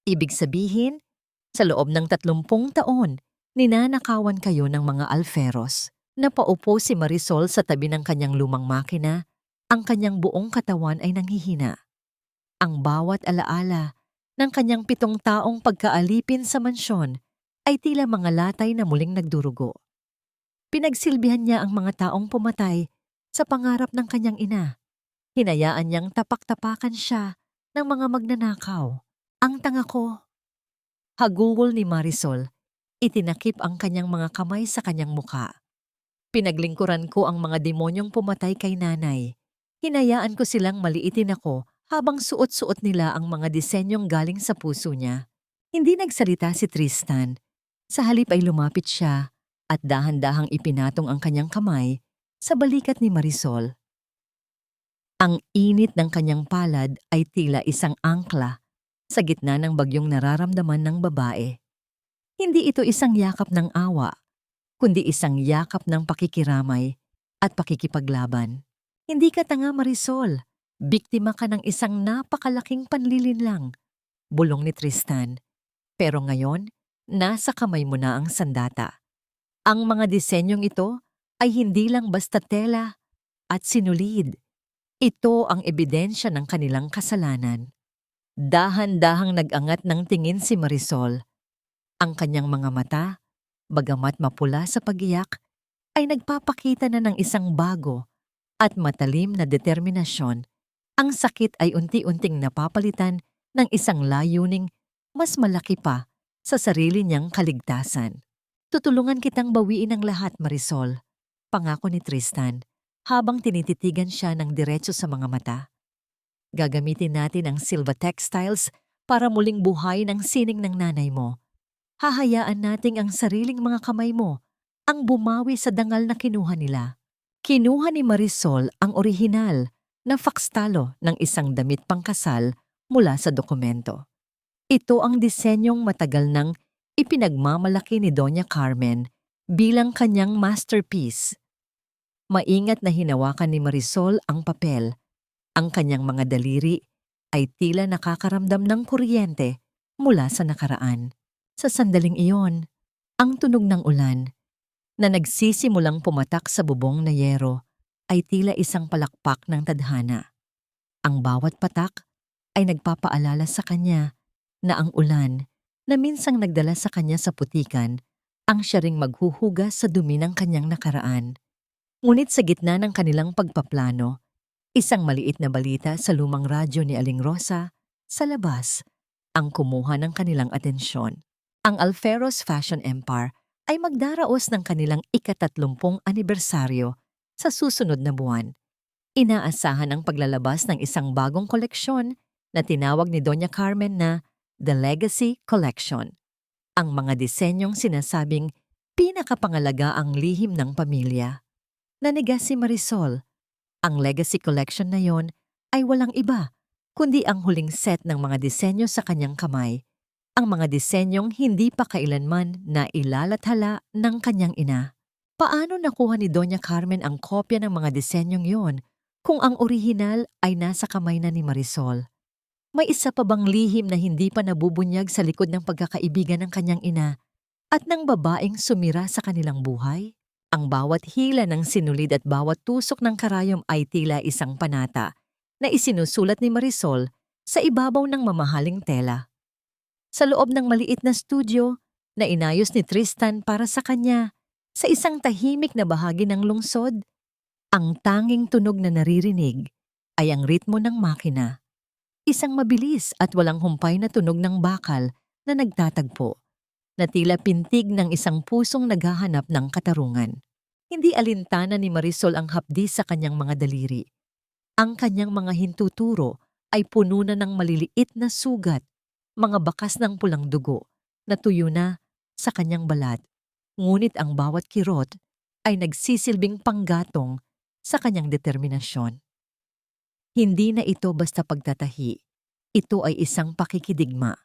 Ibig sabihin, sa loob ng 30 taon, ninanakawan kayo ng mga alferos. Napaupo si Marisol sa tabi ng kanyang lumang makina, ang kanyang buong katawan ay nanghihina. Ang bawat alaala ng kanyang 7 taong pagkaalipin sa mansyon ay tila mga latay na muling nagdurugo. Pinagsilbihan niya ang mga taong pumatay sa pangarap ng kanyang ina. Hinayaan niyang tapak-tapakan siya ng mga magnanakaw. Ang tanga ko. Hagulgol ni Marisol. Itinakip ang kanyang mga kamay sa kanyang muka. Pinaglingkuran ko ang mga demonyong pumatay kay nanay. Hinayaan ko silang maliitin ako habang suot-suot nila ang mga disenyong galing sa puso niya. Hindi nagsalita si Tristan. Sa halip ay lumapit siya at dahan-dahang ipinatong ang kanyang kamay sa balikat ni Marisol. Ang init ng kanyang palad ay tila isang angkla sa gitna ng bagyong nararamdaman ng babae. Hindi ito isang yakap ng awa, kundi isang yakap ng pakikiramay at pakikipaglaban. Hindi ka tanga, Marisol. Biktima ka ng isang napakalaking panlilinlang, bulong ni Tristan. Pero ngayon, nasa kamay mo na ang sandata. Ang mga disenyong ito ay hindi lang basta tela at sinulid. Ito ang ebidensya ng kanilang kasalanan. Dahan-dahang nag-angat ng tingin si Marisol. Ang kanyang mga mata, bagamat mapula sa pagiyak, ay nagpapakita na ng isang bago at matalim na determinasyon. Ang sakit ay unti-unting napapalitan ng isang layuning mas malaki pa sa sarili niyang kaligtasan. Tutulungan kitang bawiin ang lahat, Marisol. Pangako ni Tristan, habang tinititigan siya ng diretso sa mga mata. Gagamitin natin ang Silva Textiles para muling buhayin ang sining ng nanay mo. Hahayaan nating ang sariling mga kamay mo ang bumawi sa dangal na kinuha nila. Kinuha ni Marisol ang orihinal na fakstalo ng isang damit pangkasal mula sa dokumento. Ito ang disenyong matagal nang ipinagmamalaki ni Doña Carmen bilang kanyang masterpiece. Maingat na hinawakan ni Marisol ang papel. Ang kanyang mga daliri ay tila nakakaramdam ng kuryente mula sa nakaraan. Sa sandaling iyon, ang tunog ng ulan na nagsisimulang pumatak sa bubong na yero ay tila isang palakpak ng tadhana. Ang bawat patak ay nagpapaalala sa kanya na ang ulan na minsang nagdala sa kanya sa putikan ang siya ring maghuhugas sa dumi ng kanyang nakaraan. Ngunit sa gitna ng kanilang pagpaplano, isang maliit na balita sa lumang radyo ni Aling Rosa sa labas ang kumuha ng kanilang atensyon. Ang Alferos Fashion Empire ay magdaraos ng kanilang ika-30 anibersaryo sa susunod na buwan. Inaasahan ang paglalabas ng isang bagong koleksyon na tinawag ni Doña Carmen na The Legacy Collection. Ang mga disenyong sinasabing pinakapangalaga ang lihim ng pamilya. Nanigas si Marisol. Ang Legacy Collection na yon ay walang iba, kundi ang huling set ng mga disenyo sa kanyang kamay. Ang mga disenyong hindi pa kailanman na ilalathala ng kanyang ina. Paano nakuha ni Doña Carmen ang kopya ng mga disenyong yon kung ang orihinal ay nasa kamay na ni Marisol? May isa pa bang lihim na hindi pa nabubunyag sa likod ng pagkakaibigan ng kanyang ina at ng babaeng sumira sa kanilang buhay? Ang bawat hila ng sinulid at bawat tusok ng karayom ay tila isang panata na isinusulat ni Marisol sa ibabaw ng mamahaling tela. Sa loob ng maliit na studio na inayos ni Tristan para sa kanya sa isang tahimik na bahagi ng lungsod, ang tanging tunog na naririnig ay ang ritmo ng makina. Isang mabilis at walang humpay na tunog ng bakal na nagtatagpo, na tila pintig ng isang pusong naghahanap ng katarungan. Hindi alintana ni Marisol ang hapdi sa kanyang mga daliri. Ang kanyang mga hintuturo ay puno na ng maliliit na sugat, mga bakas ng pulang dugo na tuyo na sa kanyang balat. Ngunit ang bawat kirot ay nagsisilbing panggatong sa kanyang determinasyon. Hindi na ito basta pagtatahi. Ito ay isang pakikidigma.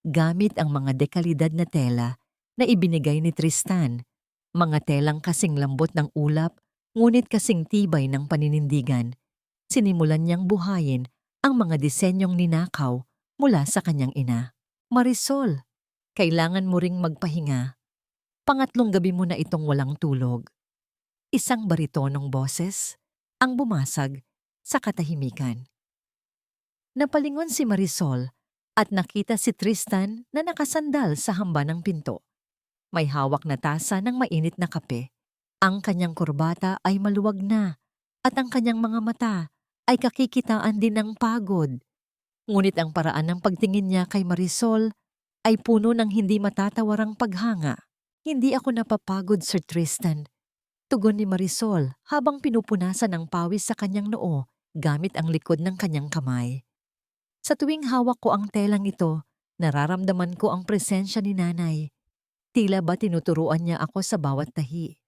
Gamit ang mga dekalidad na tela na ibinigay ni Tristan, mga telang kasing lambot ng ulap, ngunit kasing tibay ng paninindigan, sinimulan niyang buhayin ang mga disenyong ninakaw mula sa kanyang ina. Marisol, kailangan mo ring magpahinga. Pangatlong gabi mo na itong walang tulog. Isang baritonong boses ang bumasag sa katahimikan. Napalingon si Marisol at nakita si Tristan na nakasandal sa hamba ng pinto. May hawak na tasa ng mainit na kape. Ang kanyang kurbata ay maluwag na at ang kanyang mga mata ay kakikitaan din ng pagod. Ngunit ang paraan ng pagtingin niya kay Marisol ay puno ng hindi matatawarang paghanga. Hindi ako napapagod, Sir Tristan. Tugon ni Marisol habang pinupunasan ang pawis sa kanyang noo gamit ang likod ng kanyang kamay. Sa tuwing hawak ko ang telang ito, nararamdaman ko ang presensya ni nanay. Tila ba tinuturuan niya ako sa bawat tahi.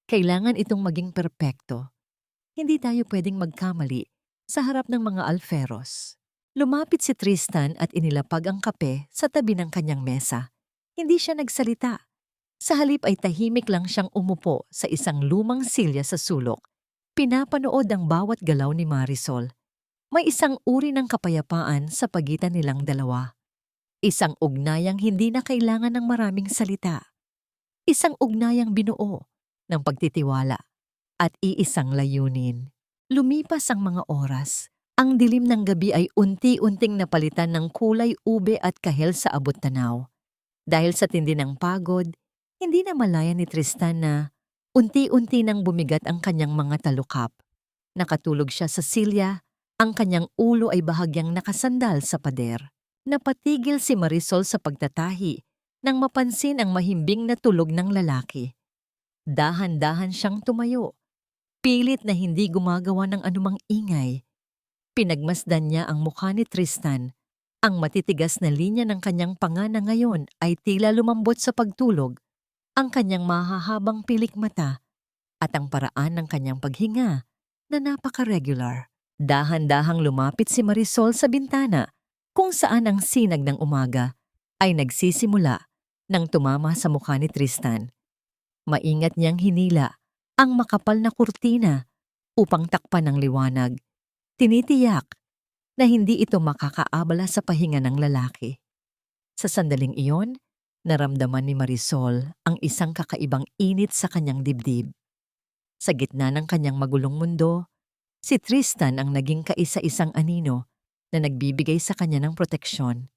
Kailangan itong maging perpekto. Hindi tayo pwedeng magkamali sa harap ng mga alferos. Lumapit si Tristan at inilapag ang kape sa tabi ng kanyang mesa. Hindi siya nagsalita. Sa halip ay tahimik lang siyang umupo sa isang lumang silya sa sulok. Pinapanood ang bawat galaw ni Marisol. May isang uri ng kapayapaan sa pagitan nilang dalawa. Isang ugnayang hindi na kailangan ng maraming salita. Isang ugnayang binuo ng pagtitiwala at iisang layunin. Lumipas ang mga oras. Ang dilim ng gabi ay unti-unting napalitan ng kulay ube at kahel sa abot-tanaw. Dahil sa tindi ng pagod, hindi na malaya ni Tristan na unti-unti nang bumigat ang kanyang mga talukap. Nakatulog siya sa silya, ang kanyang ulo ay bahagyang nakasandal sa pader. Napatigil si Marisol sa pagtatahi nang mapansin ang mahimbing na tulog ng lalaki. Dahan-dahan siyang tumayo, pilit na hindi gumagawa ng anumang ingay. Pinagmasdan niya ang mukha ni Tristan. Ang matitigas na linya ng kanyang panga na ngayon ay tila lumambot sa pagtulog, ang kanyang mahahabang pilik mata, at ang paraan ng kanyang paghinga na napaka-regular. Dahan-dahang lumapit si Marisol sa bintana kung saan ang sinag ng umaga ay nagsisimula nang tumama sa mukha ni Tristan. Maingat niyang hinila ang makapal na kurtina upang takpan ng liwanag. Tinitiyak na hindi ito makakaabala sa pahinga ng lalaki. Sa sandaling iyon, naramdaman ni Marisol ang isang kakaibang init sa kanyang dibdib. Sa gitna ng kanyang magulong mundo, si Tristan ang naging kaisa-isang anino na nagbibigay sa kanya ng proteksyon.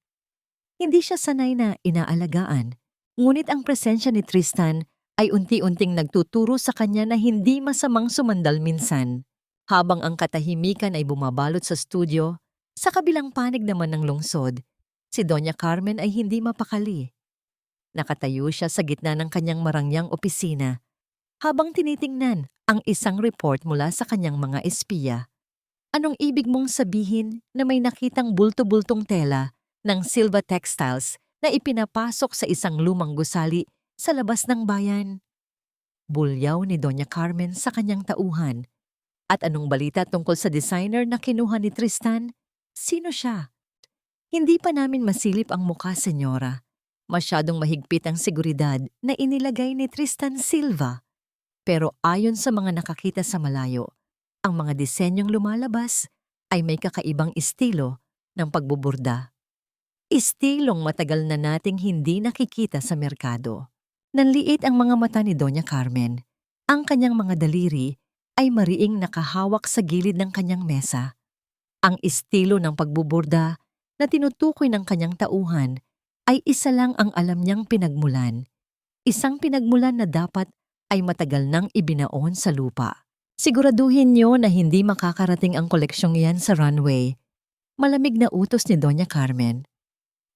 Hindi siya sanay na inaalagaan, ngunit ang presensya ni Tristan ay unti-unting nagtuturo sa kanya na hindi masamang sumandal minsan. Habang ang katahimikan ay bumabalot sa studio, sa kabilang panig naman ng lungsod, si Doña Carmen ay hindi mapakali. Nakatayo siya sa gitna ng kanyang marangyang opisina habang tinitingnan ang isang report mula sa kanyang mga espiya. Anong ibig mong sabihin na may nakitang bulto-bultong tela ng Silva Textiles na ipinapasok sa isang lumang gusali sa labas ng bayan? Bulyaw ni Doña Carmen sa kanyang tauhan. At anong balita tungkol sa designer na kinuha ni Tristan? Sino siya? Hindi pa namin masilip ang mukha, senyora. Masyadong mahigpit ang seguridad na inilagay ni Tristan Silva. Pero ayon sa mga nakakita sa malayo, ang mga disenyong lumalabas ay may kakaibang estilo ng pagbuburda. Estilong matagal na nating hindi nakikita sa merkado. Nanliit ang mga mata ni Doña Carmen. Ang kanyang mga daliri ay mariing nakahawak sa gilid ng kanyang mesa. Ang estilo ng pagbuburda na tinutukoy ng kanyang tauhan ay isa lang ang alam niyang pinagmulan. Isang pinagmulan na dapat ay matagal nang ibinaon sa lupa. Siguraduhin niyo na hindi makakarating ang koleksyong iyan sa runway. Malamig na utos ni Doña Carmen.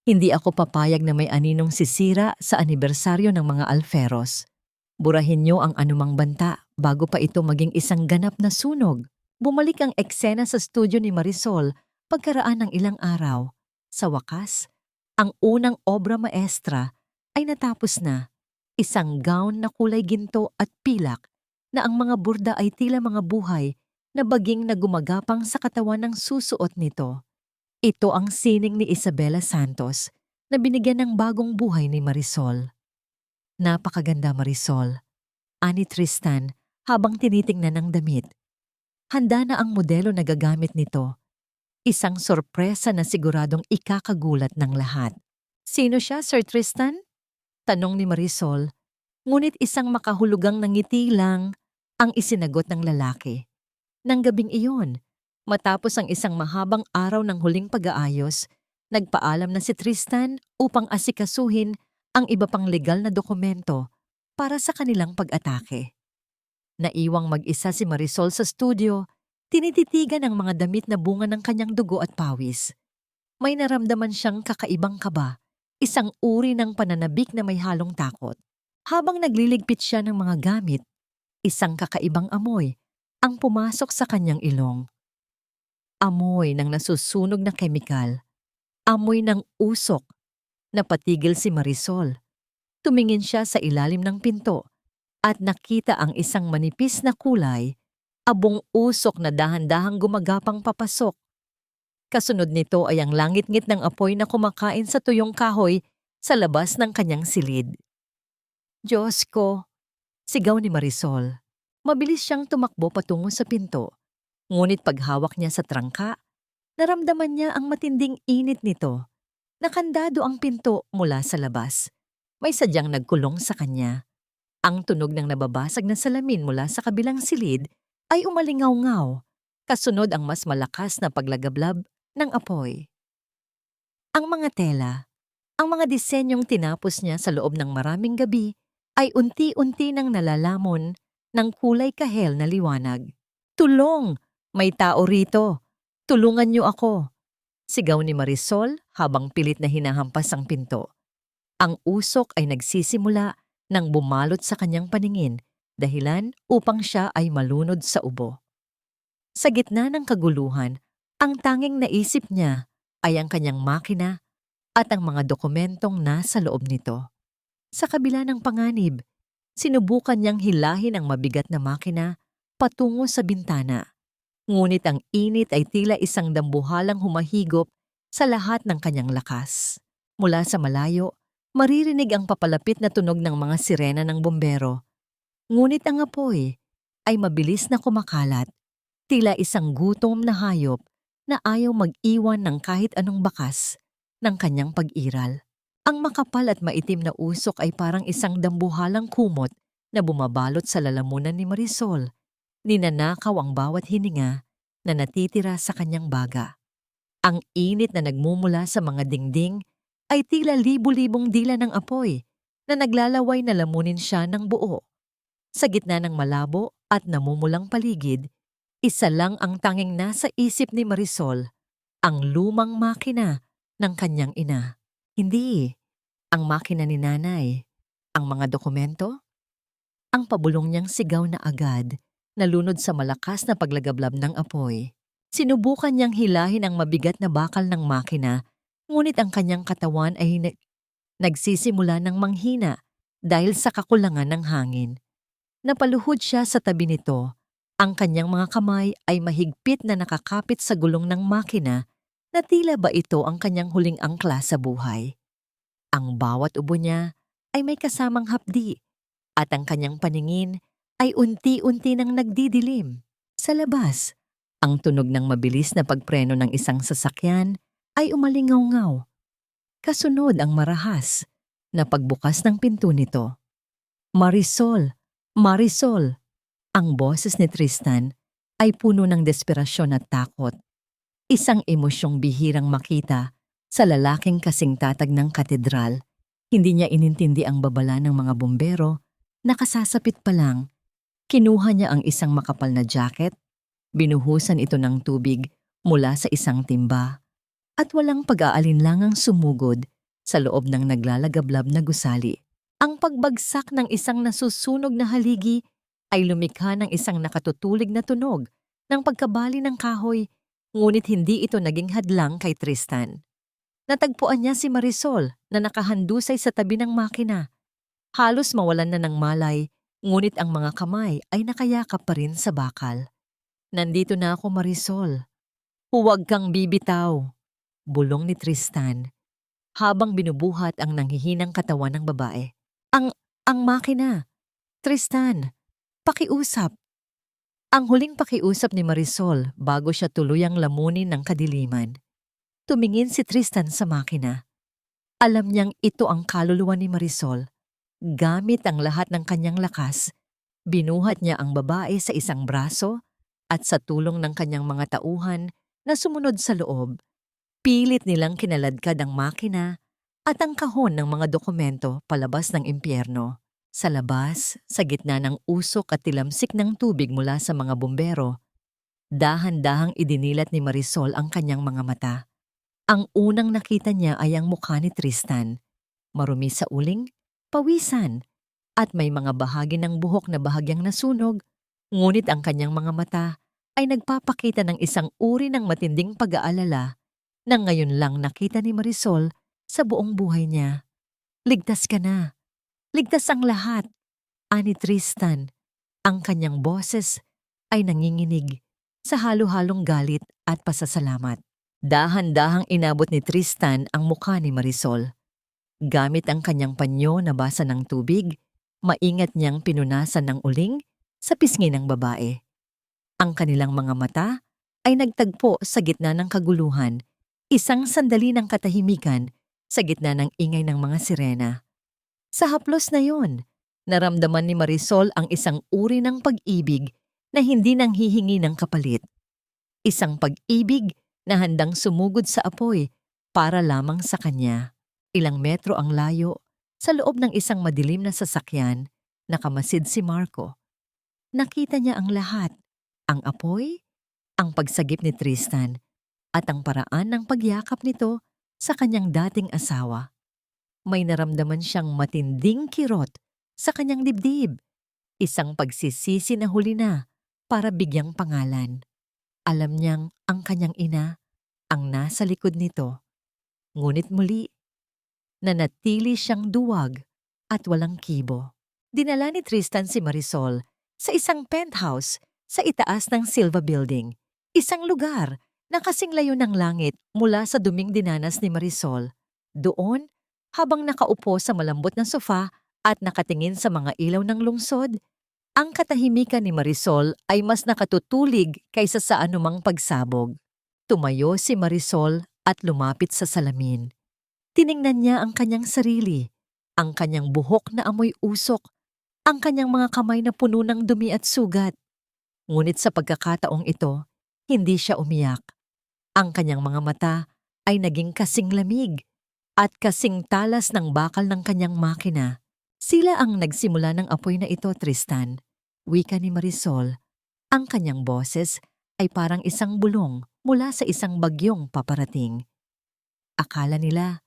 Hindi ako papayag na may aninong sisira sa anibersaryo ng mga Alferos. Burahin niyo ang anumang banta bago pa ito maging isang ganap na sunog. Bumalik ang eksena sa studio ni Marisol pagkaraan ng ilang araw. Sa wakas, ang unang obra maestra ay natapos na. Isang gown na kulay ginto at pilak na ang mga burda ay tila mga buhay na baging na gumagapang sa katawan ng susuot nito. Ito ang sining ni Isabela Santos na binigyan ng bagong buhay ni Marisol. Napakaganda, Marisol, ani Tristan habang tinitingnan ang damit. Handa na ang modelo na gagamit nito. Isang sorpresa na siguradong ikakagulat ng lahat. Sino siya, Sir Tristan? Tanong ni Marisol, ngunit isang makahulugang ngiti lang ang isinagot ng lalaki. Nang gabing iyon, matapos ang isang mahabang araw ng huling pag-aayos, nagpaalam na si Tristan upang asikasuhin ang iba pang legal na dokumento para sa kanilang pag-atake. Naiwang mag-isa si Marisol sa studio, tinititigan ang mga damit na bunga ng kanyang dugo at pawis. May naramdaman siyang kakaibang kaba, isang uri ng pananabik na may halong takot. Habang nagliligpit siya ng mga gamit, isang kakaibang amoy ang pumasok sa kanyang ilong. Amoy ng nasusunog na kemikal, amoy ng usok. Napatigil si Marisol. Tumingin siya sa ilalim ng pinto at nakita ang isang manipis na kulay, abong usok na dahan-dahang gumagapang papasok. Kasunod nito ay ang langit-ngit ng apoy na kumakain sa tuyong kahoy sa labas ng kanyang silid. Diyos ko! Sigaw ni Marisol. Mabilis siyang tumakbo patungo sa pinto. Ngunit paghawak niya sa trangka, naramdaman niya ang matinding init nito. Nakandado ang pinto mula sa labas. May sadyang nagkulong sa kanya. Ang tunog ng nababasag na salamin mula sa kabilang silid ay umalingaw-ngaw, kasunod ang mas malakas na paglagablab ng apoy. Ang mga tela, ang mga disenyong tinapos niya sa loob ng maraming gabi ay unti-unti nang nalalamon ng kulay kahel na liwanag. Tulong! May tao rito! Tulungan niyo ako! Sigaw ni Marisol habang pilit na hinahampas ang pinto. Ang usok ay nagsisimula nang bumalot sa kanyang paningin, dahilan upang siya ay malunod sa ubo. Sa gitna ng kaguluhan, ang tanging naisip niya ay ang kanyang makina at ang mga dokumentong nasa loob nito. Sa kabila ng panganib, sinubukan niyang hilahin ang mabigat na makina patungo sa bintana. Ngunit ang init ay tila isang dambuhalang humahigop sa lahat ng kanyang lakas. Mula sa malayo, maririnig ang papalapit na tunog ng mga sirena ng bombero. Ngunit ang apoy ay mabilis na kumakalat, tila isang gutom na hayop na ayaw mag-iwan ng kahit anong bakas ng kanyang pag-iral. Ang makapal at maitim na usok ay parang isang dambuhalang kumot na bumabalot sa lalamunan ni Marisol. Ninanakaw ang bawat hininga na natitira sa kanyang baga. Ang init na nagmumula sa mga dingding ay tila libu-libong dila ng apoy na naglalaway na lamunin siya ng buo. Sa gitna ng malabo at namumulang paligid, isa lang ang tanging nasa isip ni Marisol, ang lumang makina ng kanyang ina. Hindi ang makina ni nanay, ang mga dokumento. Ang pabulong niyang sigaw na agad, nalunod sa malakas na paglagablab ng apoy. Sinubukan niyang hilahin ang mabigat na bakal ng makina, ngunit ang kanyang katawan ay nagsisimula ng manghina dahil sa kakulangan ng hangin. Napaluhod siya sa tabi nito. Ang kanyang mga kamay ay mahigpit na nakakapit sa gulong ng makina na tila ba ito ang kanyang huling angkla sa buhay. Ang bawat ubo niya ay may kasamang hapdi at ang kanyang paningin ay unti-unti nang nagdidilim. Sa labas, ang tunog ng mabilis na pagpreno ng isang sasakyan ay umalingaw-ngaw. Kasunod ang marahas na pagbukas ng pinto nito. Marisol! Marisol! Ang boses ni Tristan ay puno ng desperasyon at takot. Isang emosyong bihirang makita sa lalaking kasing tatag ng katedral. Hindi niya inintindi ang babala ng mga bombero. Nakasasapit pa lang, kinuha niya ang isang makapal na jacket, binuhusan ito ng tubig mula sa isang timba, at walang pag-aalinlangang sumugod sa loob ng naglalagablab na gusali. Ang pagbagsak ng isang nasusunog na haligi ay lumikha ng isang nakatutulig na tunog ng pagkabali ng kahoy, ngunit hindi ito naging hadlang kay Tristan. Natagpuan niya si Marisol na nakahandusay sa tabi ng makina. Halos mawalan na ng malay, ngunit ang mga kamay ay nakayakap pa rin sa bakal. Nandito na ako, Marisol. Huwag kang bibitaw, bulong ni Tristan, habang binubuhat ang nanghihinang katawan ng babae. Ang makina. Tristan, pakiusap. Ang huling pakiusap ni Marisol bago siya tuluyang lamunin ng kadiliman. Tumingin si Tristan sa makina. Alam niyang ito ang kaluluwa ni Marisol. Gamit ang lahat ng kanyang lakas, binuhat niya ang babae sa isang braso at sa tulong ng kanyang mga tauhan na sumunod sa loob, pilit nilang kinaladkad ang makina at ang kahon ng mga dokumento palabas ng impyerno. Sa labas, sa gitna ng usok at tilamsik ng tubig mula sa mga bombero, dahan-dahang idinilat ni Marisol ang kanyang mga mata. Ang unang nakita niya ay ang mukha ni Tristan, marumi sa uling, pawisan, at may mga bahagi ng buhok na bahagyang nasunog, ngunit ang kanyang mga mata ay nagpapakita ng isang uri ng matinding pag-aalala na ngayon lang nakita ni Marisol sa buong buhay niya. Ligtas ka na. Ligtas ang lahat, ani Tristan. Ang kanyang boses ay nanginginig sa halo-halong galit at pasasalamat. Dahan-dahang inabot ni Tristan ang mukha ni Marisol. Gamit ang kanyang panyo na basa ng tubig, maingat niyang pinunasan ng uling sa pisngi ng babae. Ang kanilang mga mata ay nagtagpo sa gitna ng kaguluhan, isang sandali ng katahimikan sa gitna ng ingay ng mga sirena. Sa haplos na yon, naramdaman ni Marisol ang isang uri ng pag-ibig na hindi nanghihingi ng kapalit. Isang pag-ibig na handang sumugod sa apoy para lamang sa kanya. Ilang metro ang layo, sa loob ng isang madilim na sasakyan, nakamasid si Marco. Nakita niya ang lahat, ang apoy, ang pagsagip ni Tristan, at ang paraan ng pagyakap nito sa kanyang dating asawa. May naramdaman siyang matinding kirot sa kanyang dibdib, isang pagsisisi na huli na para bigyang pangalan. Alam niyang ang kanyang ina ang nasa likod nito, ngunit muli, nanatili siyang duwag at walang kibo. Dinala ni Tristan si Marisol sa isang penthouse sa itaas ng Silva Building, isang lugar na kasing layo ng langit mula sa duming dinanas ni Marisol. Doon, habang nakaupo sa malambot na sofa at nakatingin sa mga ilaw ng lungsod, ang katahimikan ni Marisol ay mas nakatutulig kaysa sa anumang pagsabog. Tumayo si Marisol at lumapit sa salamin. Tiningnan niya ang kanyang sarili, ang kanyang buhok na amoy usok, ang kanyang mga kamay na puno ng dumi at sugat. Ngunit sa pagkakataong ito, hindi siya umiyak. Ang kanyang mga mata ay naging kasing lamig at kasing talas ng bakal ng kanyang makina. Sila ang nagsimula ng apoy na ito, Tristan. Wika ni Marisol. Ang kanyang boses ay parang isang bulong mula sa isang bagyong paparating. Akala nila,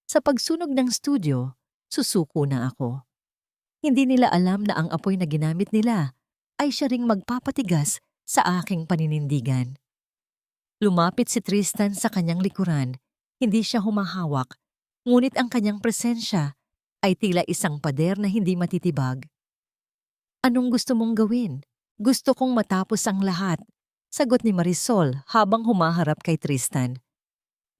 sa pagsunog ng studio, susuko na ako. Hindi nila alam na ang apoy na ginamit nila ay siya ring magpapatigas sa aking paninindigan. Lumapit si Tristan sa kanyang likuran. Hindi siya humahawak, ngunit ang kanyang presensya ay tila isang pader na hindi matitibag. Anong gusto mong gawin? Gusto kong matapos ang lahat, sagot ni Marisol habang humaharap kay Tristan.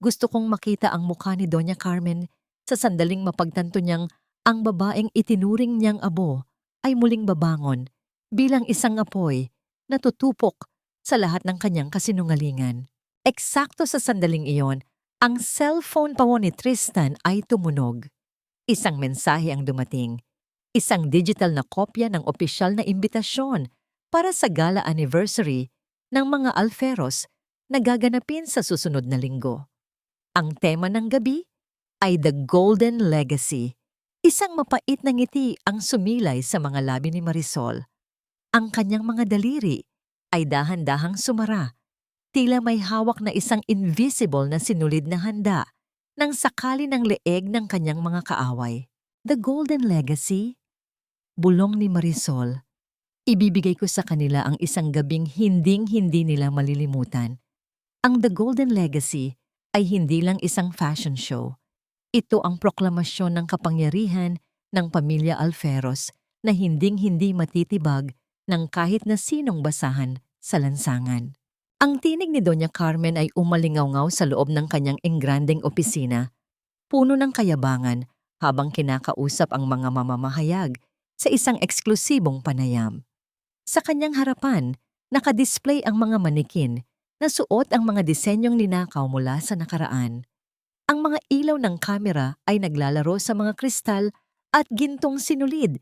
Gusto kong makita ang mukha ni Doña Carmen sa sandaling mapagtanto niyang ang babaeng itinuring niyang abo ay muling babangon bilang isang apoy na tutupok sa lahat ng kanyang kasinungalingan. Eksakto sa sandaling iyon, ang cellphone pa ni Tristan ay tumunog. Isang mensahe ang dumating, isang digital na kopya ng opisyal na imbitasyon para sa gala anniversary ng mga Alferos na gaganapin sa susunod na linggo. Ang tema ng gabi ay The Golden Legacy. Isang mapait na ngiti ang sumilay sa mga labi ni Marisol. Ang kanyang mga daliri ay dahan-dahang sumara, tila may hawak na isang invisible na sinulid na handa nang sakali ng leeg ng kanyang mga kaaway. The Golden Legacy? Bulong ni Marisol. Ibibigay ko sa kanila ang isang gabing hinding-hindi nila malilimutan. Ang The Golden Legacy ay hindi lang isang fashion show. Ito ang proklamasyon ng kapangyarihan ng pamilya Alferos na hinding-hindi matitibag ng kahit na sinong basahan sa lansangan. Ang tinig ni Doña Carmen ay umalingaw-ngaw sa loob ng kanyang engrandeng opisina, puno ng kayabangan habang kinakausap ang mga mamamahayag sa isang eksklusibong panayam. Sa kanyang harapan, nakadisplay ang mga manikin na suot ang mga disenyong ninakaw mula sa nakaraan. Ang mga ilaw ng kamera ay naglalaro sa mga kristal at gintong sinulid,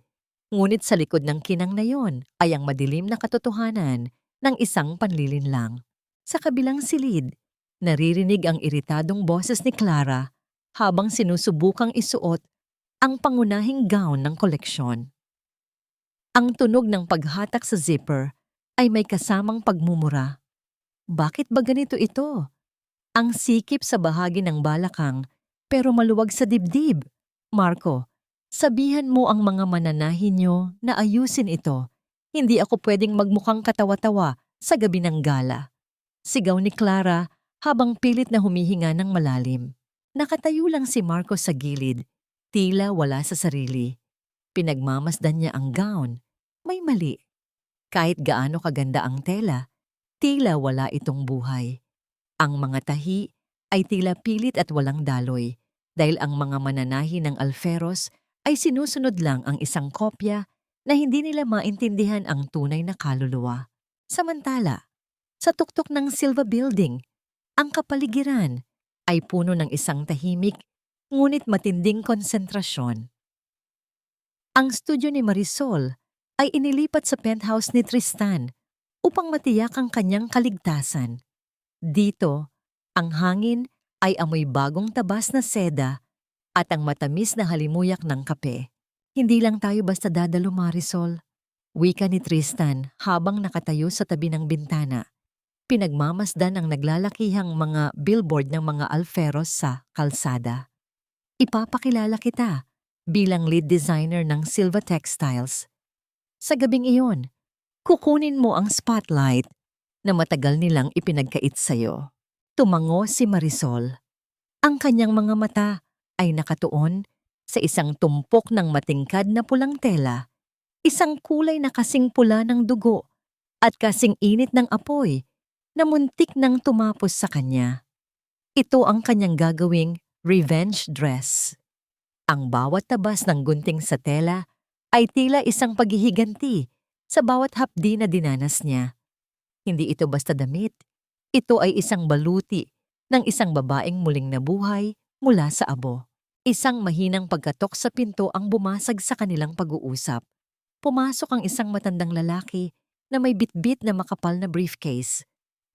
ngunit sa likod ng kinang na yon ay ang madilim na katotohanan ng isang panlilinlang. Sa kabilang silid, naririnig ang iritadong boses ni Clara habang sinusubukang isuot ang pangunahing gown ng koleksyon. Ang tunog ng paghatak sa zipper ay may kasamang pagmumura. Bakit ba ganito ito? Ang sikip sa bahagi ng balakang pero maluwag sa dibdib. Marco, sabihan mo ang mga mananahin niyo na ayusin ito. Hindi ako pwedeng magmukhang katawa-tawa sa gabi ng gala. Sigaw ni Clara habang pilit na humihinga ng malalim. Nakatayo lang si Marco sa gilid, tila wala sa sarili. Pinagmamasdan niya ang gown. May mali. Kahit gaano kaganda ang tela, tila wala itong buhay. Ang mga tahi ay tila pilit at walang daloy dahil ang mga mananahi ng Alferos ay sinusunod lang ang isang kopya na hindi nila maintindihan ang tunay na kaluluwa. Samantala, sa tuktok ng Silva Building, ang kapaligiran ay puno ng isang tahimik ngunit matinding konsentrasyon. Ang studio ni Marisol ay inilipat sa penthouse ni Tristan upang matiyak ang kanyang kaligtasan. Dito, ang hangin ay amoy bagong tabas na seda at ang matamis na halimuyak ng kape. Hindi lang tayo basta dadalo, Marisol. Wika ni Tristan habang nakatayo sa tabi ng bintana. Pinagmamasdan ang naglalakihang mga billboard ng mga Alferos sa kalsada. Ipapakilala kita bilang lead designer ng Silva Textiles. Sa gabing iyon, kukunin mo ang spotlight na matagal nilang ipinagkait sa'yo. Tumango si Marisol. Ang kanyang mga mata ay nakatuon sa isang tumpok ng matingkad na pulang tela, isang kulay na kasing pula ng dugo at kasing init ng apoy na muntik nang tumapos sa kanya. Ito ang kanyang gagawing revenge dress. Ang bawat tabas ng gunting sa tela ay tila isang paghihiganti sa bawat hapdi na dinanas niya. Hindi ito basta damit. Ito ay isang baluti ng isang babaeng muling nabuhay mula sa abo. Isang mahinang pagkatok sa pinto ang bumasag sa kanilang pag-uusap. Pumasok ang isang matandang lalaki na may bitbit na makapal na briefcase.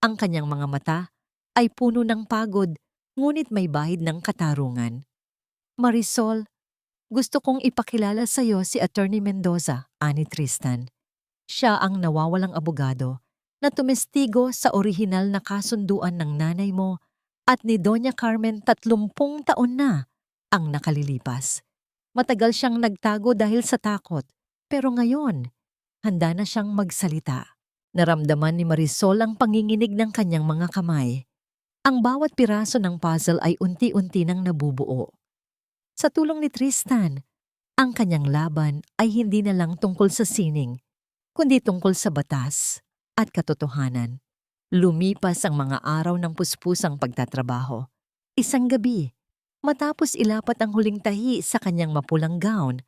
Ang kanyang mga mata ay puno ng pagod, ngunit may bahid ng katarungan. Marisol, gusto kong ipakilala sa iyo si Attorney Mendoza, ani Tristan. Siya ang nawawalang abogado na tumestigo sa orihinal na kasunduan ng nanay mo at ni Doña Carmen 30 taon na ang nakalilipas. Matagal siyang nagtago dahil sa takot, pero ngayon, handa na siyang magsalita. Naramdaman ni Marisol ang panginginig ng kanyang mga kamay. Ang bawat piraso ng puzzle ay unti-unti nang nabubuo. Sa tulong ni Tristan, ang kanyang laban ay hindi na lang tungkol sa sining, kundi tungkol sa batas at katotohanan. Lumipas ang mga araw ng puspusang pagtatrabaho. Isang gabi, matapos ilapat ang huling tahi sa kanyang mapulang gown,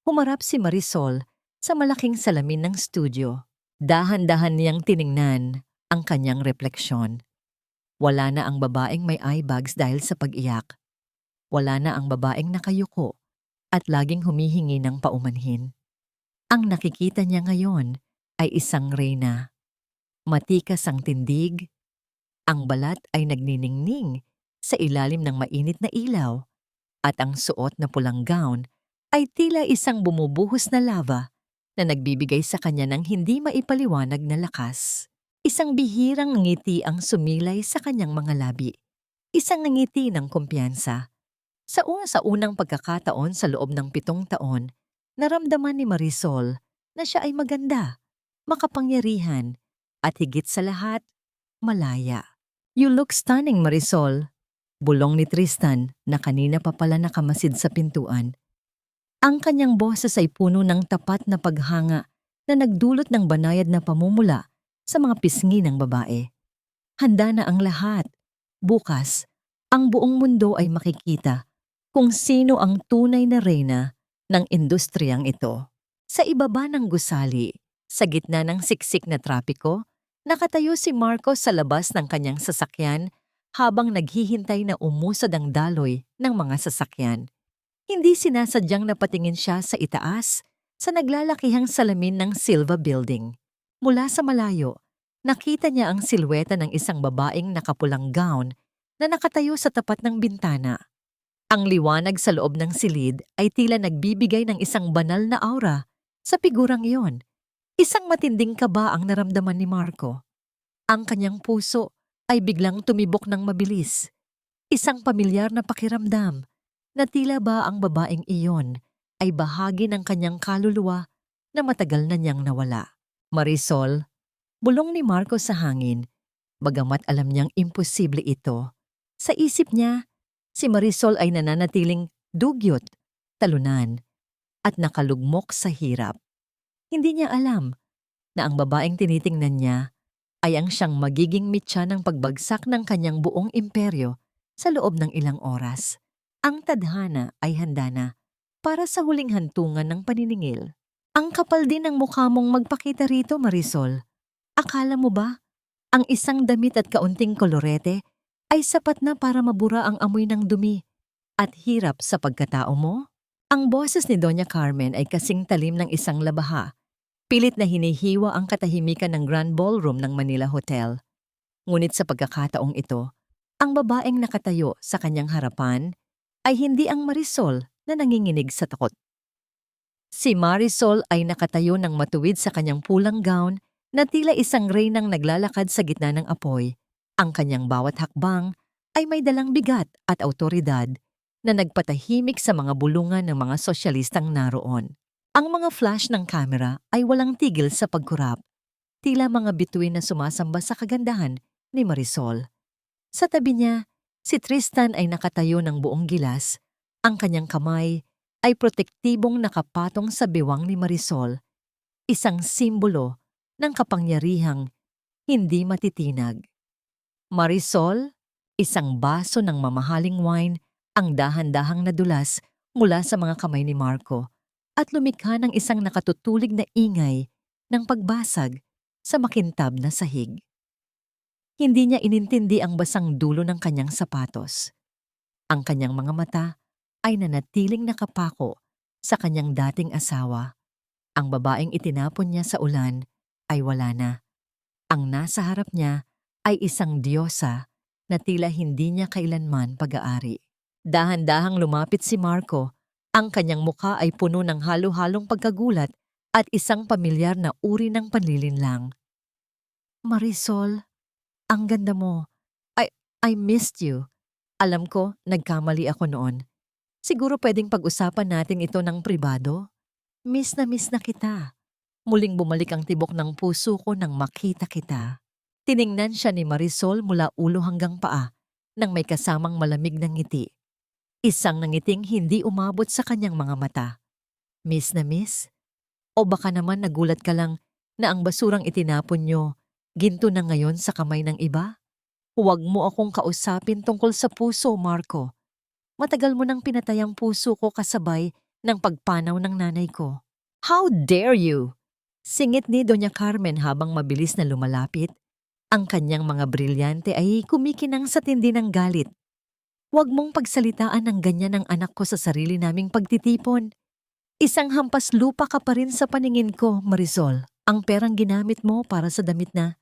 humarap si Marisol sa malaking salamin ng studio. Dahan-dahan niyang tiningnan ang kanyang refleksyon. Wala na ang babaeng may eye bags dahil sa pag-iyak. Wala na ang babaeng nakayuko at laging humihingi ng paumanhin. Ang nakikita niya ngayon ay isang reyna. Matikas ang tindig, ang balat ay nagniningning sa ilalim ng mainit na ilaw, at ang suot na pulang gown ay tila isang bumubuhos na lava na nagbibigay sa kanya ng hindi maipaliwanag na lakas. Isang bihirang ngiti ang sumilay sa kanyang mga labi. Isang ngiti ng kumpiyansa. Sa unang pagkakataon sa loob ng 7 taon, naramdaman ni Marisol na siya ay maganda, makapangyarihan, at higit sa lahat, malaya. "You look stunning, Marisol," bulong ni Tristan na kanina pa pala nakamasid sa pintuan. Ang kanyang boses ay puno ng tapat na paghanga na nagdulot ng banayad na pamumula sa mga pisngi ng babae. Handa na ang lahat. Bukas, ang buong mundo ay makikita kung sino ang tunay na reyna ng industriyang ito. Sa ibaba ng gusali, sa gitna ng siksik na trapiko, nakatayo si Marcos sa labas ng kanyang sasakyan habang naghihintay na umusad ang daloy ng mga sasakyan. Hindi sinasadyang napatingin siya sa itaas sa naglalakihang salamin ng Silva Building. Mula sa malayo, nakita niya ang silweta ng isang babaeng nakapulang gown na nakatayo sa tapat ng bintana. Ang liwanag sa loob ng silid ay tila nagbibigay ng isang banal na aura sa figurang iyon. Isang matinding kaba ang naramdaman ni Marco. Ang kanyang puso ay biglang tumibok ng mabilis. Isang pamilyar na pakiramdam na tila ba ang babaeng iyon ay bahagi ng kanyang kaluluwa na matagal na niyang nawala. "Marisol," bulong ni Marco sa hangin, bagamat alam niyang imposible ito. Sa isip niya, si Marisol ay nananatiling dugyot, talunan, at nakalugmok sa hirap. Hindi niya alam na ang babaeng tinitingnan niya ay ang siyang magiging mitya ng pagbagsak ng kanyang buong imperyo sa loob ng ilang oras. Ang tadhana ay handa na para sa huling hantungan ng paniningil. "Ang kapal din ng mukha mong magpakita rito, Marisol. Akala mo ba ang isang damit at kaunting kolorete ay sapat na para mabura ang amoy ng dumi at hirap sa pagkatao mo?" Ang boses ni Doña Carmen ay kasing talim ng isang labaha. Pilit na hinihiwa ang katahimikan ng Grand Ballroom ng Manila Hotel. Ngunit sa pagkakataong ito, ang babaeng nakatayo sa kanyang harapan ay hindi ang Marisol na nanginginig sa takot. Si Marisol ay nakatayo ng matuwid sa kanyang pulang gown na tila isang reynang naglalakad sa gitna ng apoy. Ang kanyang bawat hakbang ay may dalang bigat at awtoridad na nagpatahimik sa mga bulungan ng mga sosyalistang naroon. Ang mga flash ng kamera ay walang tigil sa pagkurap, tila mga bituin na sumasamba sa kagandahan ni Marisol. Sa tabi niya, si Tristan ay nakatayo ng buong gilas. Ang kanyang kamay ay protektibong nakapatong sa bewang ni Marisol, isang simbolo ng kapangyarihang hindi matitinag. Marisol, isang baso ng mamahaling wine ang dahan-dahang nadulas mula sa mga kamay ni Marco at lumikha ng isang nakatutulig na ingay ng pagbasag sa makintab na sahig. Hindi niya inintindi ang basang dulo ng kanyang sapatos. Ang kanyang mga mata ay nanatiling nakapako sa kanyang dating asawa. Ang babaeng itinapon niya sa ulan ay wala na. Ang nasa harap niya ay isang diyosa na tila hindi niya kailanman pag-aari. Dahan-dahang lumapit si Marco. Ang kanyang mukha ay puno ng halo-halong pagkagulat at isang pamilyar na uri ng panlilinlang. Marisol, ang ganda mo. I missed you. Alam ko, nagkamali ako noon. Siguro pwedeng pag-usapan natin ito ng pribado? Miss na kita. Muling bumalik ang tibok ng puso ko nang makita kita. Tiningnan siya ni Marisol mula ulo hanggang paa nang may kasamang malamig na ngiti. Isang nangiting hindi umabot sa kanyang mga mata. Miss na miss? O baka naman nagulat ka lang na ang basurang itinapon nyo ginto na ngayon sa kamay ng iba? Huwag mo akong kausapin tungkol sa puso, Marco. Matagal mo nang pinatay ang puso ko kasabay ng pagpanaw ng nanay ko. How dare you? Singit ni Doña Carmen habang mabilis na lumalapit. Ang kanyang mga brilyante ay kumikinang sa tindi ng galit. Huwag mong pagsalitaan ng ganyan ang anak ko sa sarili naming pagtitipon. Isang hampas lupa ka pa rin sa paningin ko, Marisol. Ang perang ginamit mo para sa damit na.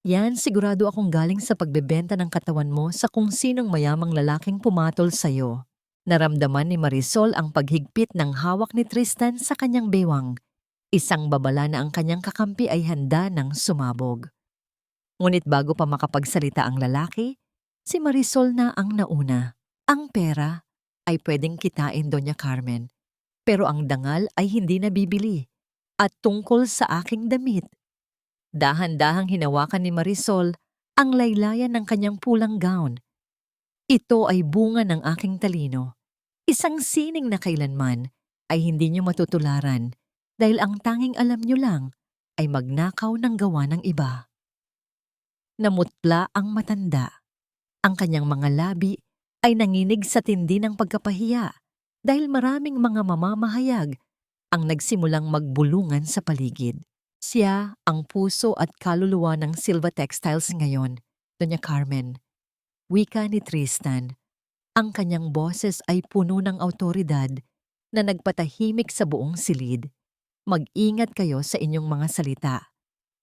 Yan, sigurado akong galing sa pagbebenta ng katawan mo sa kung sinong mayamang lalaking pumatol sa'yo. Naramdaman ni Marisol ang paghigpit ng hawak ni Tristan sa kanyang bewang. Isang babala na ang kanyang kakampi ay handa ng sumabog. Ngunit bago pa makapagsalita ang lalaki, si Marisol na ang nauna. Ang pera ay pwedeng kitain, Doña Carmen, pero ang dangal ay hindi nabibili. At tungkol sa aking damit. Dahan-dahang hinawakan ni Marisol ang laylayan ng kanyang pulang gown. Ito ay bunga ng aking talino. Isang sining na kailanman ay hindi niyo matutularan dahil ang tanging alam niyo lang ay magnakaw ng gawa ng iba. Namutla ang matanda. Ang kanyang mga labi ay nanginig sa tindi ng pagkapahiya dahil maraming mga mamamahayag ang nagsimulang magbulungan sa paligid. Siya ang puso at kaluluwa ng Silva Textiles ngayon, Doña Carmen. Wika ni Tristan. Ang kanyang boses ay puno ng awtoridad na nagpatahimik sa buong silid. Mag-ingat kayo sa inyong mga salita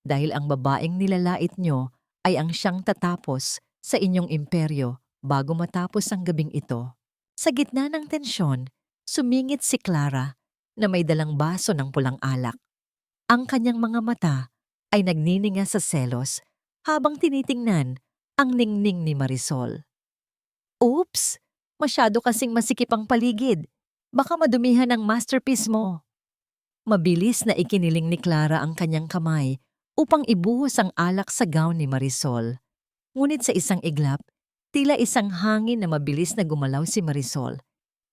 dahil ang babaeng nilalait nyo ay ang siyang tatapos sa inyong imperyo bago matapos ang gabing ito. Sa gitna ng tensyon, sumingit si Clara na may dalang baso ng pulang alak. Ang kanyang mga mata ay nagnininga sa selos habang tinitingnan ang ningning ni Marisol. Oops! Masyado kasing masikip ang paligid. Baka madumihan ang masterpiece mo. Mabilis na ikiniling ni Clara ang kanyang kamay upang ibuhos ang alak sa gown ni Marisol. Ngunit sa isang iglap, tila isang hangin na mabilis na gumalaw si Marisol.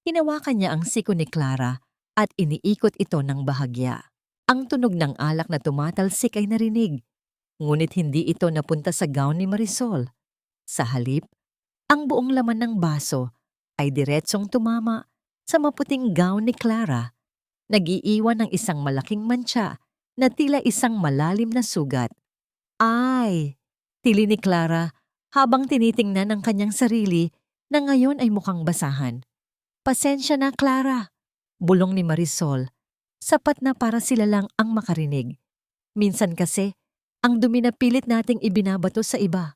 Hinawakan niya ang siko ni Clara at iniikot ito ng bahagya. Ang tunog ng alak na tumatalsik ay narinig, ngunit hindi ito napunta sa gown ni Marisol. Sa halip, ang buong laman ng baso ay diretsong tumama sa maputing gown ni Clara, nag-iiwan ng isang malaking mantsa na tila isang malalim na sugat. Ay! Tili ni Clara habang tinitingnan ang kanyang sarili na ngayon ay mukhang basahan. Pasensya na, Clara, bulong ni Marisol. Sapat na para sila lang ang makarinig. Minsan kasi, ang dumi na pilit nating ibinabato sa iba,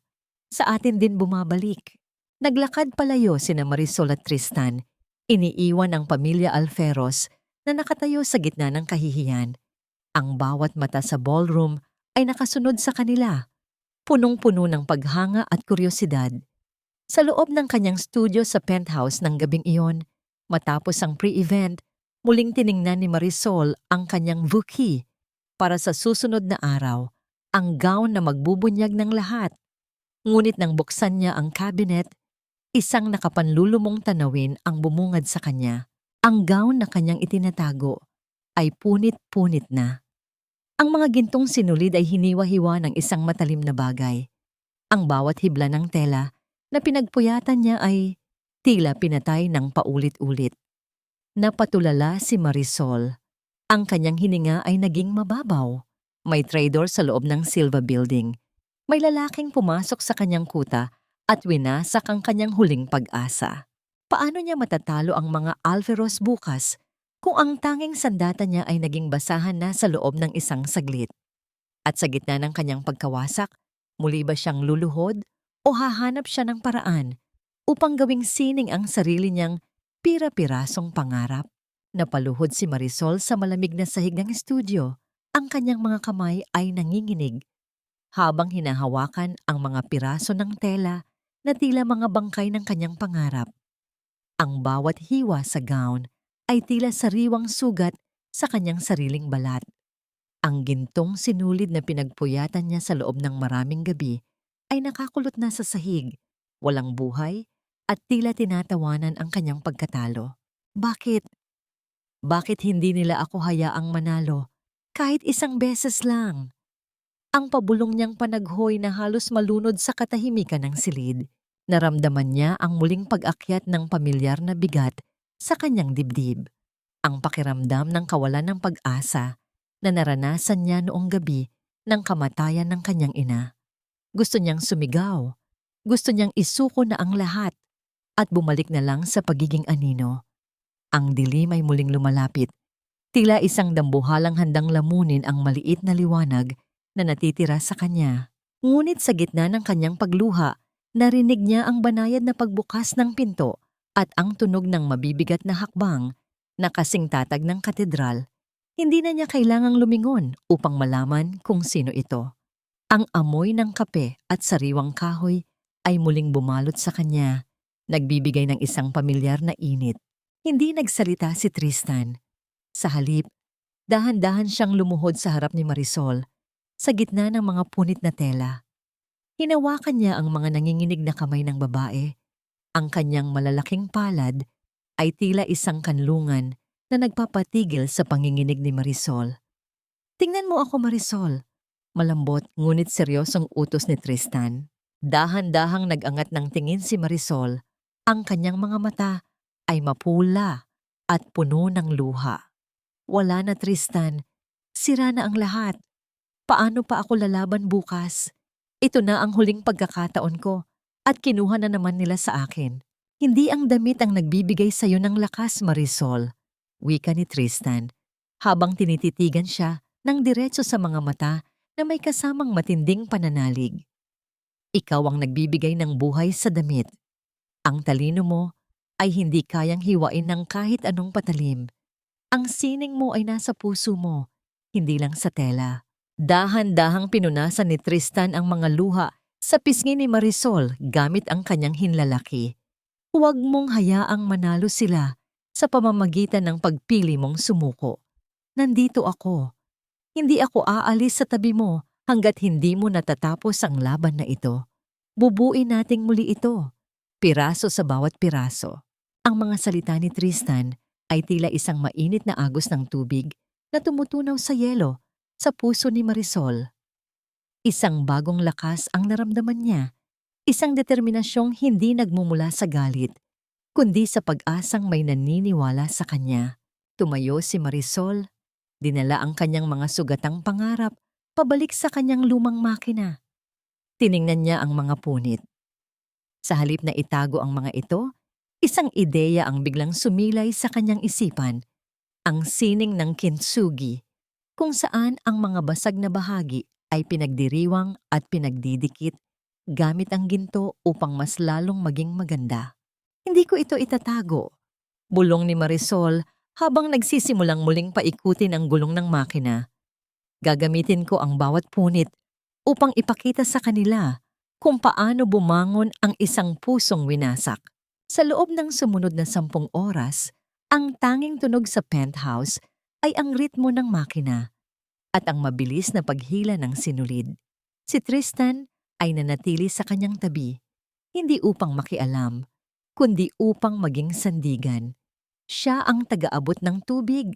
sa atin din bumabalik. Naglakad palayo sina Marisol at Tristan. Iniiwan ang pamilya Alferos na nakatayo sa gitna ng kahihiyan. Ang bawat mata sa ballroom ay nakasunod sa kanila, punong-puno ng paghanga at kuryosidad. Sa loob ng kanyang studio sa penthouse ng gabing iyon, matapos ang pre-event, muling tiningnan ni Marisol ang kanyang vuki para sa susunod na araw, ang gown na magbubunyag ng lahat. Ngunit nang buksan niya ang cabinet, isang nakapanlulumong tanawin ang bumungad sa kanya. Ang gown na kanyang itinatago ay punit-punit na. Ang mga gintong sinulid ay hiniwa-hiwa ng isang matalim na bagay. Ang bawat hibla ng tela na pinagpuyatan niya ay tila pinatay ng paulit-ulit. Napatulala si Marisol. Ang kanyang hininga ay naging mababaw. May traitor sa loob ng Silva Building. May lalaking pumasok sa kanyang kuta at winasak ang kanyang huling pag-asa. Paano niya matatalo ang mga Alferos bukas kung ang tanging sandata niya ay naging basahan na sa loob ng isang saglit? At sa gitna ng kanyang pagkawasak, muli ba siyang luluhod o hahanap siya ng paraan upang gawing sining ang sarili niyang pira-pirasong pangarap? Napaluhod si Marisol sa malamig na sahig ng studio. Ang kanyang mga kamay ay nanginginig habang hinahawakan ang mga piraso ng tela na tila mga bangkay ng kanyang pangarap. Ang bawat hiwa sa gown ay tila sariwang sugat sa kanyang sariling balat. Ang gintong sinulid na pinagpuyatan niya sa loob ng maraming gabi ay nakakulot na sa sahig, walang buhay at tila tinatawanan ang kanyang pagkatalo. Bakit? Bakit hindi nila ako hayaang manalo? Kahit isang beses lang. Ang pabulong niyang panaghoy na halos malunod sa katahimikan ng silid. Naramdaman niya ang muling pag-akyat ng pamilyar na bigat sa kanyang dibdib. Ang pakiramdam ng kawalan ng pag-asa na naranasan niya noong gabi ng kamatayan ng kanyang ina. Gusto niyang sumigaw. Gusto niyang isuko na ang lahat at bumalik na lang sa pagiging anino. Ang dilim ay muling lumalapit. Tila isang dambuhalang handang lamunin ang maliit na liwanag na natitira sa kanya. Ngunit sa gitna ng kanyang pagluha, narinig niya ang banayad na pagbukas ng pinto at ang tunog ng mabibigat na hakbang na kasing tatag ng katedral. Hindi na niya kailangang lumingon upang malaman kung sino ito. Ang amoy ng kape at sariwang kahoy ay muling bumalot sa kanya, nagbibigay ng isang pamilyar na init. Hindi nagsalita si Tristan. Sa halip, dahan-dahan siyang lumuhod sa harap ni Marisol, sa gitna ng mga punit na tela. Hinawakan niya ang mga nanginginig na kamay ng babae. Ang kanyang malalaking palad ay tila isang kanlungan na nagpapatigil sa panginginig ni Marisol. "Tingnan mo ako, Marisol." Malambot ngunit seryosong utos ni Tristan. Dahan-dahang nag-angat ng tingin si Marisol. Ang kanyang mga mata ay mapula at puno ng luha. "Wala na, Tristan. Sira na ang lahat. Paano pa ako lalaban bukas? Ito na ang huling pagkakataon ko at kinuha na naman nila sa akin. Hindi ang damit ang nagbibigay sa iyo ng lakas, Marisol," wika ni Tristan, habang tinititigan siya ng diretso sa mga mata na may kasamang matinding pananalig. "Ikaw ang nagbibigay ng buhay sa damit. Ang talino mo ay hindi kayang hiwain ng kahit anong patalim. Ang sining mo ay nasa puso mo, hindi lang sa tela." Dahan-dahang pinunasan ni Tristan ang mga luha sa pisngi ni Marisol gamit ang kanyang hinlalaki. "Huwag mong hayaang manalo sila sa pamamagitan ng pagpili mong sumuko. Nandito ako. Hindi ako aalis sa tabi mo hanggat hindi mo natatapos ang laban na ito. Bubuin nating muli ito, piraso sa bawat piraso." Ang mga salita ni Tristan ay tila isang mainit na agos ng tubig na tumutunaw sa yelo sa puso ni Marisol. Isang bagong lakas ang naramdaman niya, isang determinasyong hindi nagmumula sa galit, kundi sa pag-asang may naniniwala sa kanya. Tumayo si Marisol, dinala ang kanyang mga sugatang pangarap pabalik sa kanyang lumang makina. Tiningnan niya ang mga punit. Sa halip na itago ang mga ito, isang ideya ang biglang sumilay sa kanyang isipan, ang sining ng kintsugi, kung saan ang mga basag na bahagi ay pinagdiriwang at pinagdidikit gamit ang ginto upang mas lalong maging maganda. "Hindi ko ito itatago," bulong ni Marisol habang nagsisimulang muling paikutin ang gulong ng makina. "Gagamitin ko ang bawat punit upang ipakita sa kanila kung paano bumangon ang isang pusong winasak. Sa loob ng sumunod na 10 oras, ang tanging tunog sa penthouse ay ang ritmo ng makina at ang mabilis na paghila ng sinulid. Si Tristan ay nanatili sa kanyang tabi, hindi upang makialam, kundi upang maging sandigan. Siya ang taga-abot ng tubig,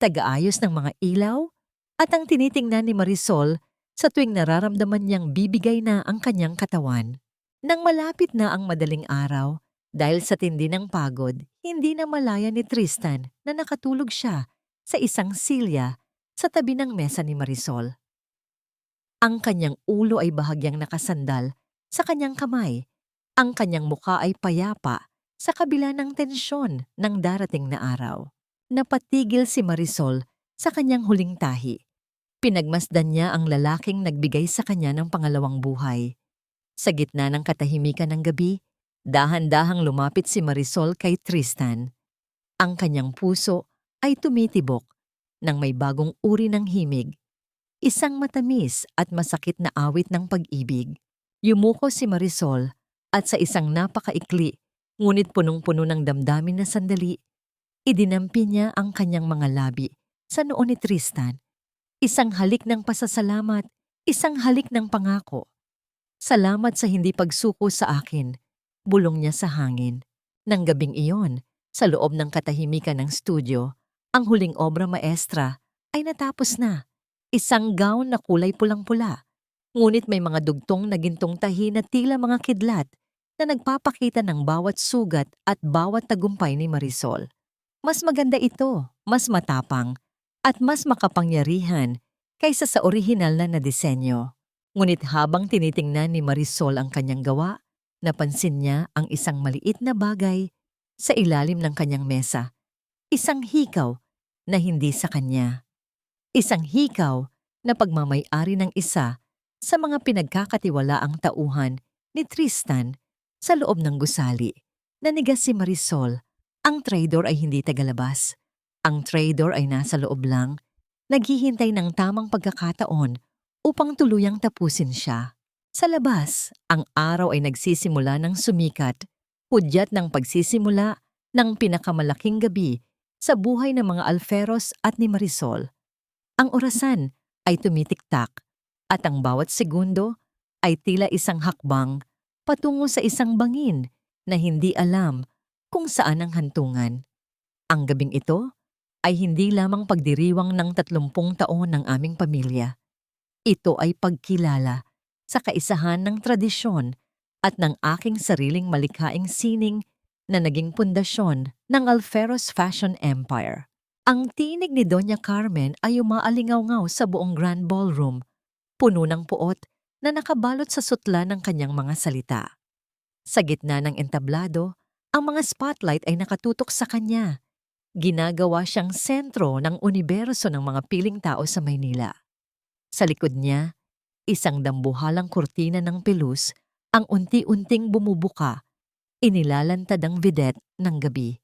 taga-ayos ng mga ilaw, at ang tinitingnan ni Marisol sa tuwing nararamdaman niyang bibigay na ang kanyang katawan. Nang malapit na ang madaling araw, dahil sa tindi ng pagod, hindi na malaya ni Tristan na nakatulog siya sa isang silya sa tabi ng mesa ni Marisol. Ang kanyang ulo ay bahagyang nakasandal sa kanyang kamay. Ang kanyang mukha ay payapa sa kabila ng tensyon ng darating na araw. Napatigil si Marisol sa kanyang huling tahi. Pinagmasdan niya ang lalaking nagbigay sa kanya ng pangalawang buhay. Sa gitna ng katahimikan ng gabi, dahan-dahang lumapit si Marisol kay Tristan. Ang kanyang puso ay tumitibok nang may bagong uri ng himig. Isang matamis at masakit na awit ng pag-ibig. Yumuko si Marisol at sa isang napakaikli, ngunit punong-puno ng damdamin na sandali, idinampi niya ang kanyang mga labi sa noo ni Tristan. Isang halik ng pasasalamat, isang halik ng pangako. Salamat sa hindi pagsuko sa akin, bulong niya sa hangin. Nang gabing iyon, sa loob ng katahimikan ng studio, ang huling obra maestra ay natapos na. Isang gown na kulay pulang-pula, ngunit may mga dugtong na gintong tahi na tila mga kidlat na nagpapakita ng bawat sugat at bawat tagumpay ni Marisol. Mas maganda ito, mas matapang, at mas makapangyarihan kaysa sa orihinal na disenyo. Ngunit habang tinitingnan ni Marisol ang kanyang gawa, napansin niya ang isang maliit na bagay sa ilalim ng kanyang mesa. Isang hikaw na hindi sa kanya. Isang hikaw na pagmamay-ari ng isa sa mga pinagkakatiwalaang tauhan ni Tristan sa loob ng gusali. Nanigas si Marisol, ang traidor ay hindi tagalabas. Ang traidor ay nasa loob lang, naghihintay ng tamang pagkakataon upang tuluyang tapusin siya. Sa labas, ang araw ay nagsisimula ng sumikat, hudyat ng pagsisimula ng pinakamalaking gabi sa buhay ng mga Alferos at ni Marisol. Ang orasan ay tumitiktak at ang bawat segundo ay tila isang hakbang patungo sa isang bangin na hindi alam kung saan ang hantungan. Ang gabing ito ay hindi lamang pagdiriwang ng 30 taon ng aming pamilya. Ito ay pagkilala sa kaisahan ng tradisyon at ng aking sariling malikhaing sining na naging pundasyon ng Alferos Fashion Empire. Ang tinig ni Doña Carmen ay umaalingaw-ngaw sa buong Grand Ballroom, puno ng puot na nakabalot sa sutla ng kanyang mga salita. Sa gitna ng entablado, ang mga spotlight ay nakatutok sa kanya. Ginagawa siyang sentro ng universo ng mga piling tao sa Maynila. Sa likod niya, isang dambuhalang kurtina ng pelus ang unti-unting bumubuka. Inilalantad ang vidette ng gabi.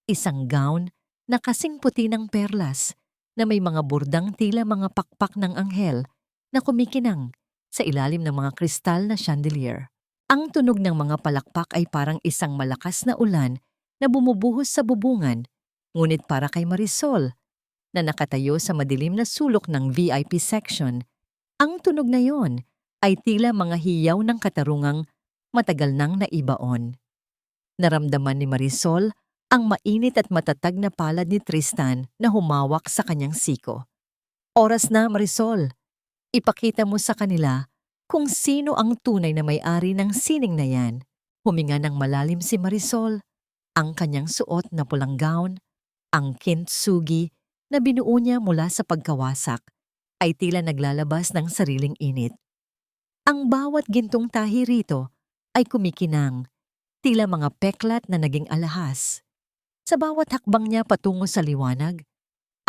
Isang gown na kasing puti ng perlas na may mga burdang tila mga pakpak ng anghel na kumikinang sa ilalim ng mga kristal na chandelier. Ang tunog ng mga palakpak ay parang isang malakas na ulan na bumubuhos sa bubungan. Ngunit para kay Marisol, na nakatayo sa madilim na sulok ng VIP section, ang tunog na yon ay tila mga hiyaw ng katarungang matagal nang naibaon. Naramdaman ni Marisol ang mainit at matatag na palad ni Tristan na humawak sa kanyang siko. Oras na, Marisol. Ipakita mo sa kanila kung sino ang tunay na may-ari ng sining na yan. Huminga ng malalim si Marisol, ang kanyang suot na pulang gown, ang kintsugi na binuo niya mula sa pagkawasak, ay tila naglalabas ng sariling init. Ang bawat gintong tahi rito ay kumikinang, tila mga peklat na naging alahas. Sa bawat hakbang niya patungo sa liwanag,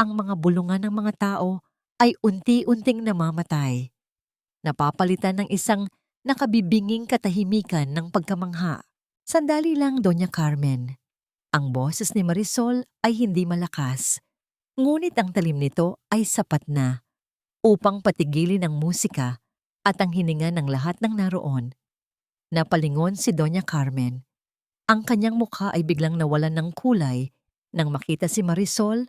ang mga bulungan ng mga tao ay unti-unting namamatay. Napapalitan ng isang nakabibinging katahimikan ng pagkamangha. Sandali lang, Doña Carmen. Ang boses ni Marisol ay hindi malakas, ngunit ang talim nito ay sapat na upang patigilin ang musika at ang hininga ng lahat ng naroon. Napalingon si Doña Carmen. Ang kanyang mukha ay biglang nawalan ng kulay nang makita si Marisol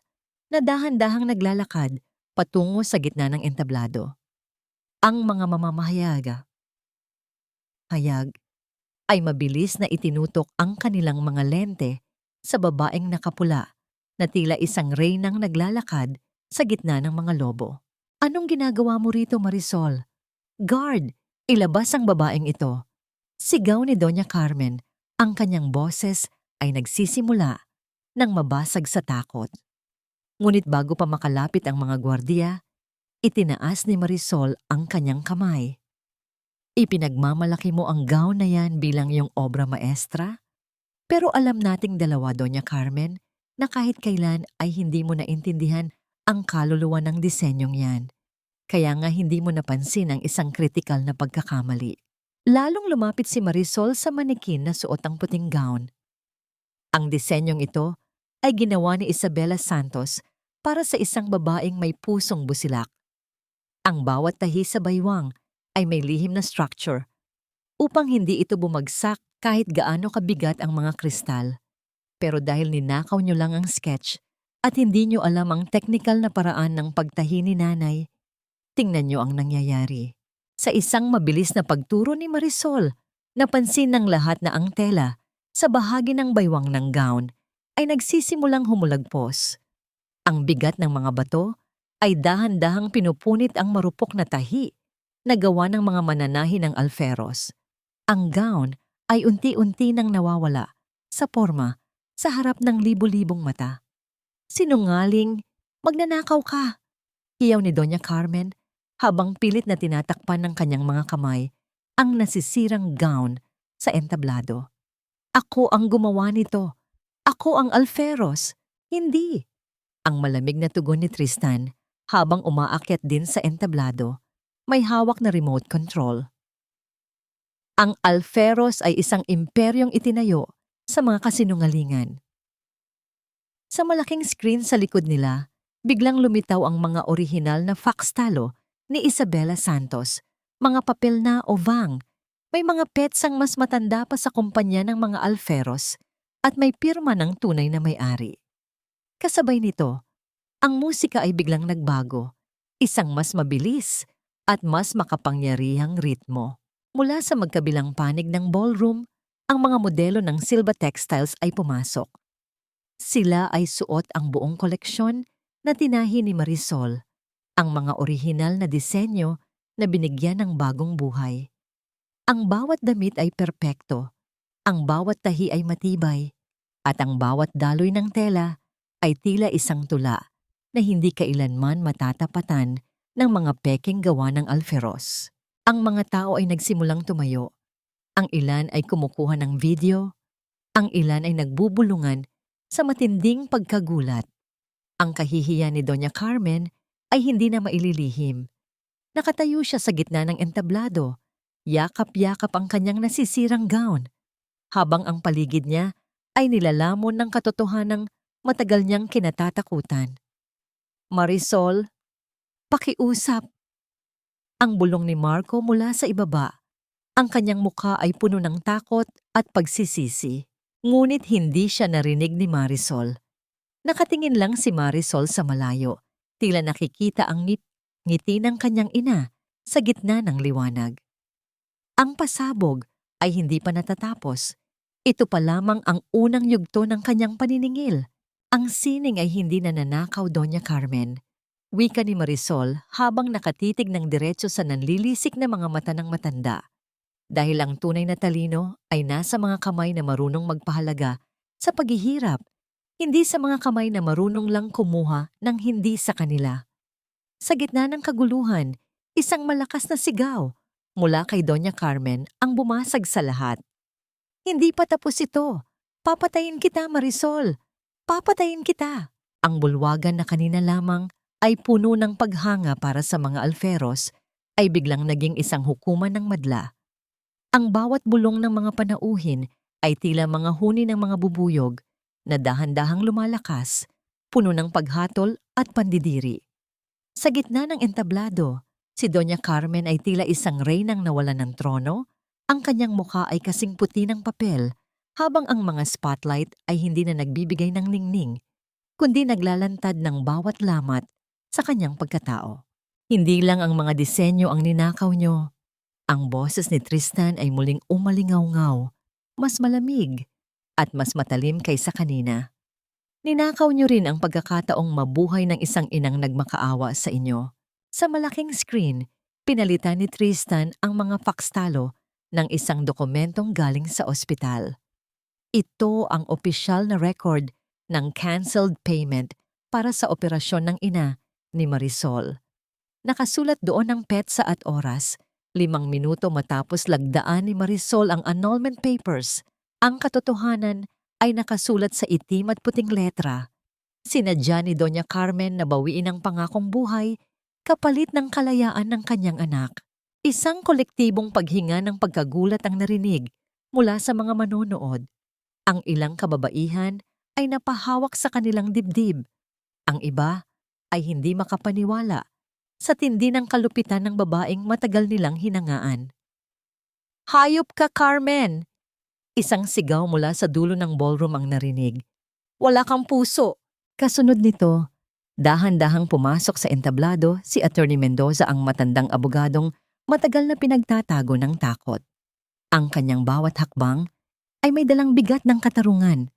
na dahan-dahang naglalakad patungo sa gitna ng entablado. Ang mga hayag ay mabilis na itinutok ang kanilang mga lente sa babaeng nakapula na tila isang reynang naglalakad sa gitna ng mga lobo. Anong ginagawa mo rito, Marisol? Guard! Ilabas ang babaeng ito. Sigaw ni Doña Carmen. Ang kanyang boses ay nagsisimula nang mabasag sa takot. Ngunit bago pa makalapit ang mga gwardiya, itinaas ni Marisol ang kanyang kamay. Ipinagmamalaki mo ang gown na yan bilang iyong obra maestra? Pero alam nating dalawa, Doña Carmen, na kahit kailan ay hindi mo naintindihan ang kaluluwa ng disenyong yan. Kaya nga hindi mo napansin ang isang kritikal na pagkakamali. Lalong lumapit si Marisol sa manikin na suot ang puting gown. Ang disenyong ito ay ginawa ni Isabela Santos para sa isang babaeng may pusong busilak. Ang bawat tahi sa baywang ay may lihim na structure upang hindi ito bumagsak kahit gaano kabigat ang mga kristal. Pero dahil ninakaw nyo lang ang sketch at hindi nyo alam ang teknikal na paraan ng pagtahi ni nanay, tingnan nyo ang nangyayari. Sa isang mabilis na pagturo ni Marisol, napansin ng lahat na ang tela sa bahagi ng baywang ng gown ay nagsisimulang humulagpos. Ang bigat ng mga bato ay dahan-dahang pinupunit ang marupok na tahi na gawa ng mga mananahi ng alferos. Ang gown ay unti-unti nang nawawala sa porma sa harap ng libo-libong mata. Sinungaling, magnanakaw ka! Hiyaw ni Doña Carmen habang pilit na tinatakpan ng kanyang mga kamay ang nasisirang gown sa entablado. Ako ang gumawa nito. Ako ang alferos. Hindi. Ang malamig na tugon ni Tristan habang umaakyat din sa entablado, may hawak na remote control. Ang alferos ay isang imperyong itinayo sa mga kasinungalingan. Sa malaking screen sa likod nila, biglang lumitaw ang mga orihinal na fax talo ni Isabela Santos, mga papel na ovang. May mga petsang mas matanda pa sa kumpanya ng mga alferos at may pirma ng tunay na may-ari. Kasabay nito, ang musika ay biglang nagbago, isang mas mabilis at mas makapangyarihang ritmo. Mula sa magkabilang panig ng ballroom, ang mga modelo ng Silva Textiles ay pumasok. Sila ay suot ang buong koleksyon na tinahi ni Marisol, ang mga orihinal na disenyo na binigyan ng bagong buhay. Ang bawat damit ay perpekto, ang bawat tahi ay matibay, at ang bawat daloy ng tela ay tila isang tula na hindi kailanman matatapatan ng mga peking gawa ng alferos. Ang mga tao ay nagsimulang tumayo. Ang ilan ay kumukuha ng video, ang ilan ay nagbubulungan sa matinding pagkagulat. Ang kahihiyan ni Doña Carmen ay hindi na maililihim. Nakatayo siya sa gitna ng entablado, yakap-yakap ang kanyang nasisirang gown, habang ang paligid niya ay nilalamon ng katotohanang matagal niyang kinatatakutan. Marisol, pakiusap. Ang bulong ni Marco mula sa ibaba. Ang kanyang mukha ay puno ng takot at pagsisisi. Ngunit hindi siya narinig ni Marisol. Nakatingin lang si Marisol sa malayo. Tila nakikita ang ngiti ng kanyang ina sa gitna ng liwanag. Ang pasabog ay hindi pa natatapos. Ito pa lamang ang unang yugto ng kanyang paniningil. Ang sining ay hindi nananakaw, Doña Carmen. Wika ni Marisol habang nakatitig ng diretso sa nanlilisik na mga mata ng matanda. Dahil ang tunay na talino ay nasa mga kamay na marunong magpahalaga sa paghihirap, hindi sa mga kamay na marunong lang kumuha ng hindi sa kanila. Sa gitna ng kaguluhan, isang malakas na sigaw mula kay Doña Carmen ang bumasag sa lahat. Hindi pa tapos ito. Papatayin kita, Marisol. Papatayin kita. Ang bulwagan na kanina lamang ay puno ng paghanga para sa mga alferos ay biglang naging isang hukuman ng madla. Ang bawat bulong ng mga panauhin ay tila mga huni ng mga bubuyog na dahan-dahang lumalakas, puno ng paghatol at pandidiri. Sa gitna ng entablado, si Doña Carmen ay tila isang reynang nawalan ng trono Ang kanyang mukha ay kasing puti ng papel, habang ang mga spotlight ay hindi na nagbibigay ng ningning, kundi naglalantad ng bawat lamat sa kanyang pagkatao. Hindi lang ang mga disenyo ang ninakaw nyo. Ang boses ni Tristan ay muling umalingaw-ngaw, mas malamig at mas matalim kaysa kanina. Ninakaw nyo rin ang pagkakataong mabuhay ng isang inang nagmakaawa sa inyo. Sa malaking screen, pinalitan ni Tristan ang mga fakstalo ng isang dokumentong galing sa ospital. Ito ang opisyal na record ng canceled payment para sa operasyon ng ina ni Marisol. Nakasulat doon ang petsa at oras, 5 minuto matapos lagdaan ni Marisol ang annulment papers. Ang katotohanan ay nakasulat sa itim at puting letra. Sinadya ni Doña Carmen na bawiin ang pangakong buhay kapalit ng kalayaan ng kanyang anak. Isang kolektibong paghinga ng pagkagulat ang narinig mula sa mga manonood. Ang ilang kababaihan ay napahawak sa kanilang dibdib. Ang iba ay hindi makapaniwala sa tindi ng kalupitan ng babaeng matagal nilang hinangaan. "Hayop ka, Carmen!" Isang sigaw mula sa dulo ng ballroom ang narinig. "Wala kang puso!" Kasunod nito, dahan-dahang pumasok sa entablado si Attorney Mendoza, ang matandang abogadong matagal na pinagtatago ng takot. Ang kanyang bawat hakbang ay may dalang bigat ng katarungan.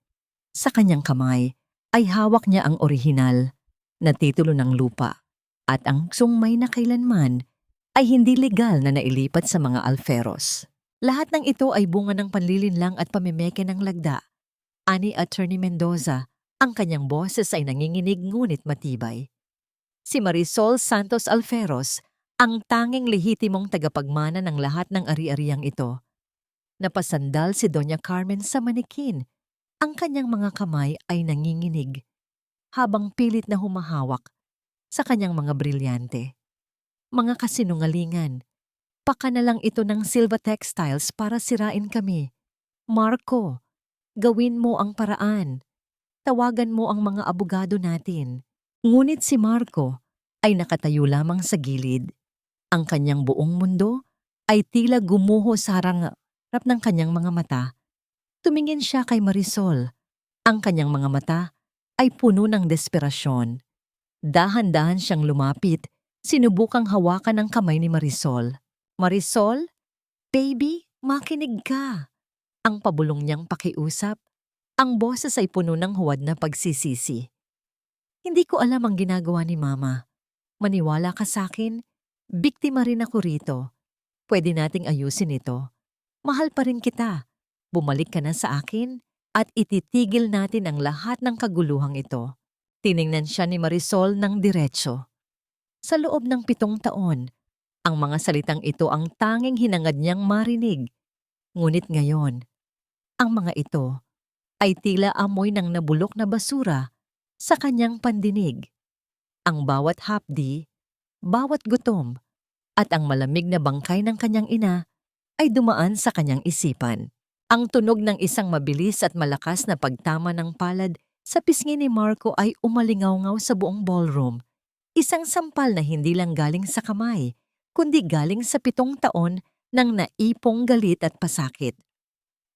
Sa kanyang kamay ay hawak niya ang orihinal na titulo ng lupa at ang sungmay na kailanman ay hindi legal na nailipat sa mga alferos. Lahat ng ito ay bunga ng panlilinlang at pamimeke ng lagda. Ani Attorney Mendoza, ang kanyang boses ay nanginginig ngunit matibay. Si Marisol Santos Alferos, ang tanging lehitimong tagapagmana ng lahat ng ari-ariang ito. Napasandal si Doña Carmen sa manikin. Ang kanyang mga kamay ay nanginginig, habang pilit na humahawak sa kanyang mga brilyante. Mga kasinungalingan. Paka na lang ito ng Silva Textiles para sirain kami. Marco, gawin mo ang paraan. Tawagan mo ang mga abogado natin. Ngunit si Marco ay nakatayo lamang sa gilid. Ang kanyang buong mundo ay tila gumuho sa harap ng kanyang mga mata. Tumingin siya kay Marisol. Ang kanyang mga mata ay puno ng desperasyon. Dahan-dahan siyang lumapit, sinubukang hawakan ang kamay ni Marisol. "Marisol, baby, makinig ka." Ang pabulong niyang pakiusap, ang boses ay puno ng huwad na pagsisisi. "Hindi ko alam ang ginagawa ni Mama. Maniwala ka sa akin, biktima rin ako rito. Pwede nating ayusin ito. Mahal pa rin kita. Bumalik ka na sa akin at ititigil natin ang lahat ng kaguluhang ito." Tiningnan siya ni Marisol ng diretso. Sa loob ng 7 taon, ang mga salitang ito ang tanging hinangad niyang marinig. Ngunit ngayon, ang mga ito ay tila amoy ng nabulok na basura sa kanyang pandinig. Ang bawat hapdi, bawat gutom, at ang malamig na bangkay ng kanyang ina ay dumaan sa kanyang isipan. Ang tunog ng isang mabilis at malakas na pagtama ng palad sa pisngi ni Marco ay umalingaw-ngaw sa buong ballroom. Isang sampal na hindi lang galing sa kamay, kundi galing sa 7 taon ng naipong galit at pasakit.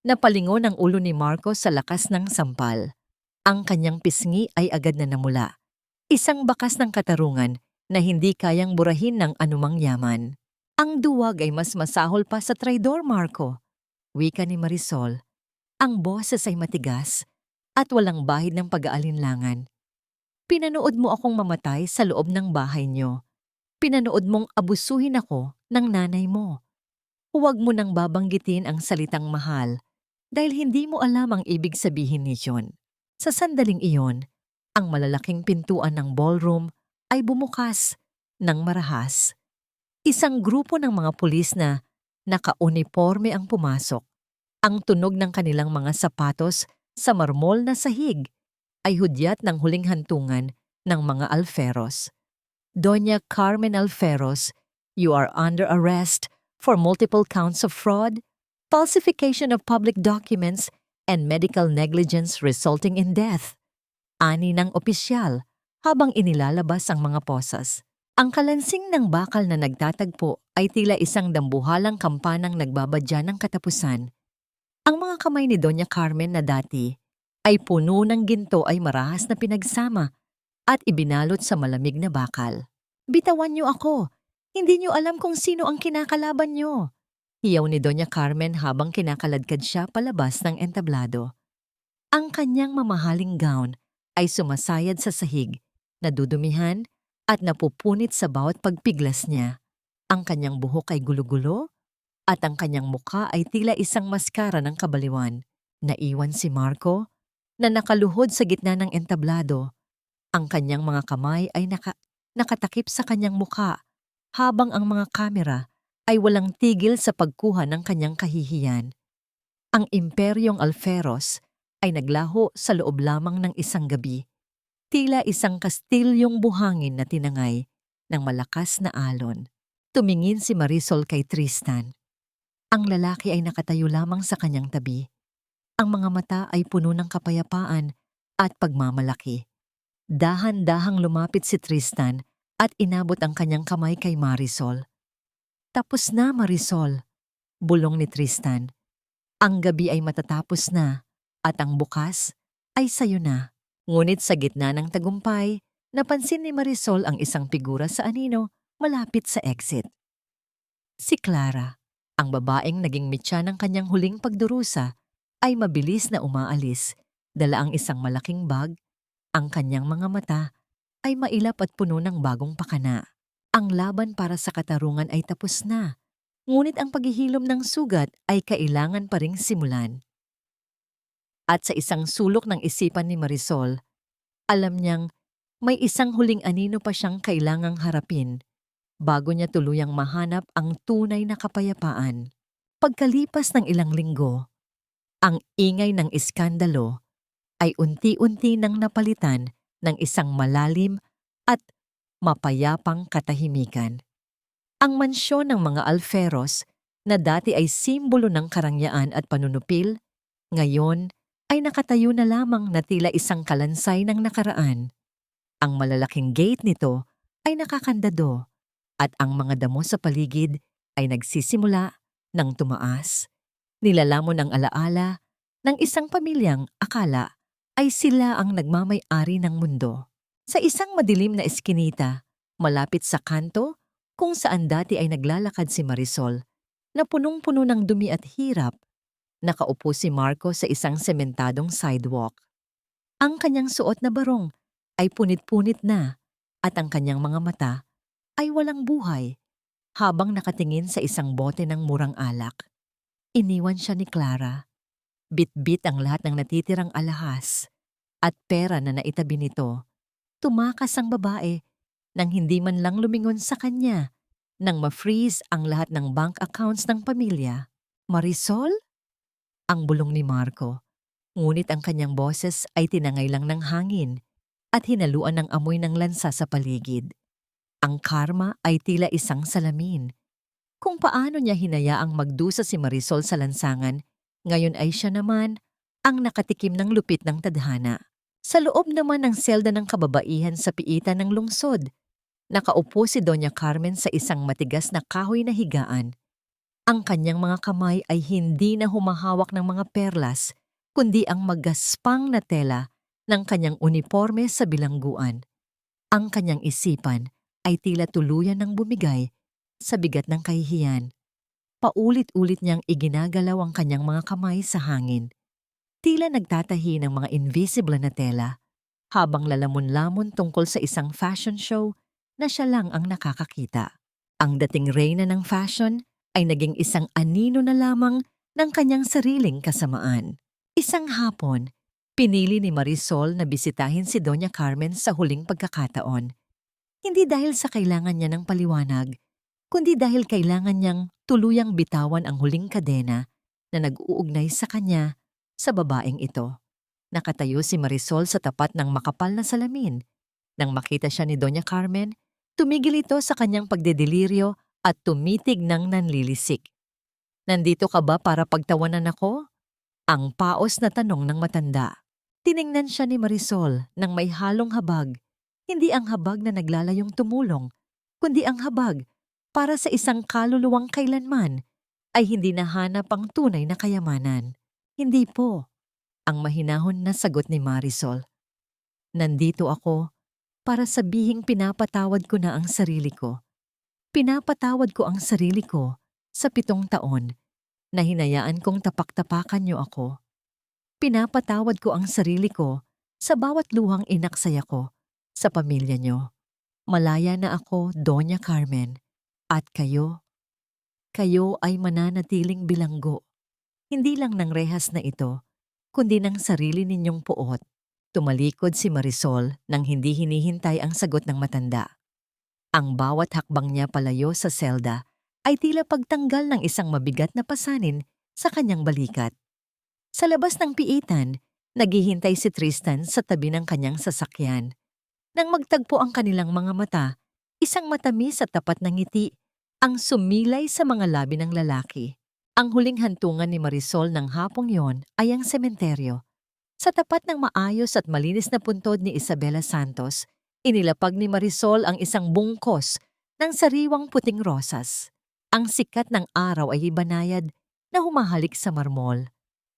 Napalingon ang ulo ni Marco sa lakas ng sampal. Ang kanyang pisngi ay agad na namula. Isang bakas ng katarungan na hindi kayang burahin ng anumang yaman. "Ang duwag ay mas masahol pa sa traidor, Marco," wika ni Marisol. Ang boses ay matigas at walang bahid ng pag-aalinlangan. "Pinanood mo akong mamatay sa loob ng bahay niyo. Pinanood mong abusuhin ako ng nanay mo. Huwag mo nang babanggitin ang salitang mahal dahil hindi mo alam ang ibig sabihin niyon." Sa sandaling iyon, ang malalaking pintuan ng ballroom ay bumukas ng marahas. Isang grupo ng mga pulis na naka-uniforme ang pumasok. Ang tunog ng kanilang mga sapatos sa marmol na sahig ay hudyat ng huling hantungan ng mga alferos. "Doña Carmen Alferos, you are under arrest for multiple counts of fraud, falsification of public documents, and medical negligence resulting in death." Ani ng opisyal habang inilalabas ang mga posas. Ang kalansing ng bakal na nagtatagpo ay tila isang dambuhalang kampanang nagbabadya ng katapusan. Ang mga kamay ni Doña Carmen na dati ay puno ng ginto ay marahas na pinagsama at ibinalot sa malamig na bakal. "Bitawan niyo ako! Hindi niyo alam kung sino ang kinakalaban niyo!" Hiyaw ni Doña Carmen habang kinakaladkad siya palabas ng entablado. Ang kanyang mamahaling gown ay sumasayad sa sahig, nadudumihan at napupunit sa bawat pagpiglas niya. Ang kanyang buhok ay gulo-gulo at ang kanyang mukha ay tila isang maskara ng kabaliwan. Naiwan si Marco na nakaluhod sa gitna ng entablado. Ang kanyang mga kamay ay nakatakip sa kanyang mukha habang ang mga kamera ay walang tigil sa pagkuha ng kanyang kahihiyan. Ang imperyong Alferos ay naglaho sa loob lamang ng isang gabi. Tila isang kastilyong buhangin na tinangay ng malakas na alon. Tumingin si Marisol kay Tristan. Ang lalaki ay nakatayo lamang sa kanyang tabi. Ang mga mata ay puno ng kapayapaan at pagmamalaki. Dahan-dahang lumapit si Tristan at inabot ang kanyang kamay kay Marisol. "Tapos na, Marisol," bulong ni Tristan. "Ang gabi ay matatapos na at ang bukas ay sayo na." Ngunit sa gitna ng tagumpay, napansin ni Marisol ang isang figura sa anino malapit sa exit. Si Clara, ang babaeng naging mitya ng kanyang huling pagdurusa, ay mabilis na umaalis, dala ang isang malaking bag. Ang kanyang mga mata ay mailap at puno ng bagong pakana. Ang laban para sa katarungan ay tapos na, ngunit ang paghihilom ng sugat ay kailangan pa ring simulan. At sa isang sulok ng isipan ni Marisol, alam niyang may isang huling anino pa siyang kailangang harapin bago niya tuluyang mahanap ang tunay na kapayapaan. Pagkalipas ng ilang linggo, ang ingay ng iskandalo ay unti-unti nang napalitan ng isang malalim at mapayapang katahimikan. Ang mansyon ng mga Alferos na dati ay simbolo ng karangyaan at panunupil, ngayon ay nakatayo na lamang na tila isang kalansay ng nakaraan. Ang malalaking gate nito ay nakakandado at ang mga damo sa paligid ay nagsisimula ng tumaas. Nilalamon ang alaala ng isang pamilyang akala ay sila ang nagmamay-ari ng mundo. Sa isang madilim na eskinita, malapit sa kanto kung saan dati ay naglalakad si Marisol, na punong-puno ng dumi at hirap, nakaupo si Marco sa isang sementadong sidewalk. Ang kanyang suot na barong ay punit-punit na at ang kanyang mga mata ay walang buhay habang nakatingin sa isang bote ng murang alak. Iniwan siya ni Clara. Bit-bit ang lahat ng natitirang alahas at pera na naitabi nito. Tumakas ang babae nang hindi man lang lumingon sa kanya nang ma-freeze ang lahat ng bank accounts ng pamilya. "Marisol?" Ang bulong ni Marco. Ngunit ang kanyang boses ay tinangay lang ng hangin at hinaluan ng amoy ng lansa sa paligid. Ang karma ay tila isang salamin. Kung paano niya hinayaang magdusa si Marisol sa lansangan, ngayon ay siya naman ang nakatikim ng lupit ng tadhana. Sa loob naman ng selda ng kababaihan sa piitan ng lungsod, nakaupo si Doña Carmen sa isang matigas na kahoy na higaan. Ang kanyang mga kamay ay hindi na humahawak ng mga perlas, kundi ang magaspang na tela ng kanyang uniforme sa bilangguan. Ang kanyang isipan ay tila tuluyan ng bumigay sa bigat ng kahihiyan. Paulit-ulit niyang iginagalaw ang kanyang mga kamay sa hangin. Tila nagtatahi ng mga invisible na tela, habang lalamon-lamon tungkol sa isang fashion show na siya lang ang nakakakita. Ang dating reyna ng fashion ay naging isang anino na lamang ng kanyang sariling kasamaan. Isang hapon, pinili ni Marisol na bisitahin si Doña Carmen sa huling pagkakataon. Hindi dahil sa kailangan niya ng paliwanag, kundi dahil kailangan niyang tuluyang bitawan ang huling kadena na nag-uugnay sa kanya sa babaeng ito. Nakatayo si Marisol sa tapat ng makapal na salamin. Nang makita siya ni Doña Carmen, tumigil ito sa kanyang pagdedeliryo at tumitig ng nanlilisik. "Nandito ka ba para pagtawanan ako?" Ang paos na tanong ng matanda. Tiningnan siya ni Marisol nang may halong habag, hindi ang habag na naglalayong tumulong, kundi ang habag para sa isang kaluluwang kailanman ay hindi nahanap ang tunay na kayamanan. Hindi po, ang mahinahon na sagot ni Marisol. Nandito ako para sabihing pinapatawad ko na ang sarili ko. Pinapatawad ko ang sarili ko sa 7 taon na hinayaan kong tapak-tapakan niyo ako. Pinapatawad ko ang sarili ko sa bawat luhang inaksaya ko sa pamilya niyo. Malaya na ako, Doña Carmen, at kayo ay mananatiling bilanggo. Hindi lang ng rehas na ito, kundi ng sarili ninyong puot. Tumalikod si Marisol nang hindi hinihintay ang sagot ng matanda. Ang bawat hakbang niya palayo sa selda ay tila pagtanggal ng isang mabigat na pasanin sa kanyang balikat. Sa labas ng piitan, naghihintay si Tristan sa tabi ng kanyang sasakyan. Nang magtagpo ang kanilang mga mata, isang matamis at tapat na ngiti ang sumilay sa mga labi ng lalaki. Ang huling hantungan ni Marisol ng hapong yon ay ang sementeryo. Sa tapat ng maayos at malinis na puntod ni Isabela Santos, inilapag ni Marisol ang isang bungkos ng sariwang puting rosas. Ang sikat ng araw ay ibanayad na humahalik sa marmol,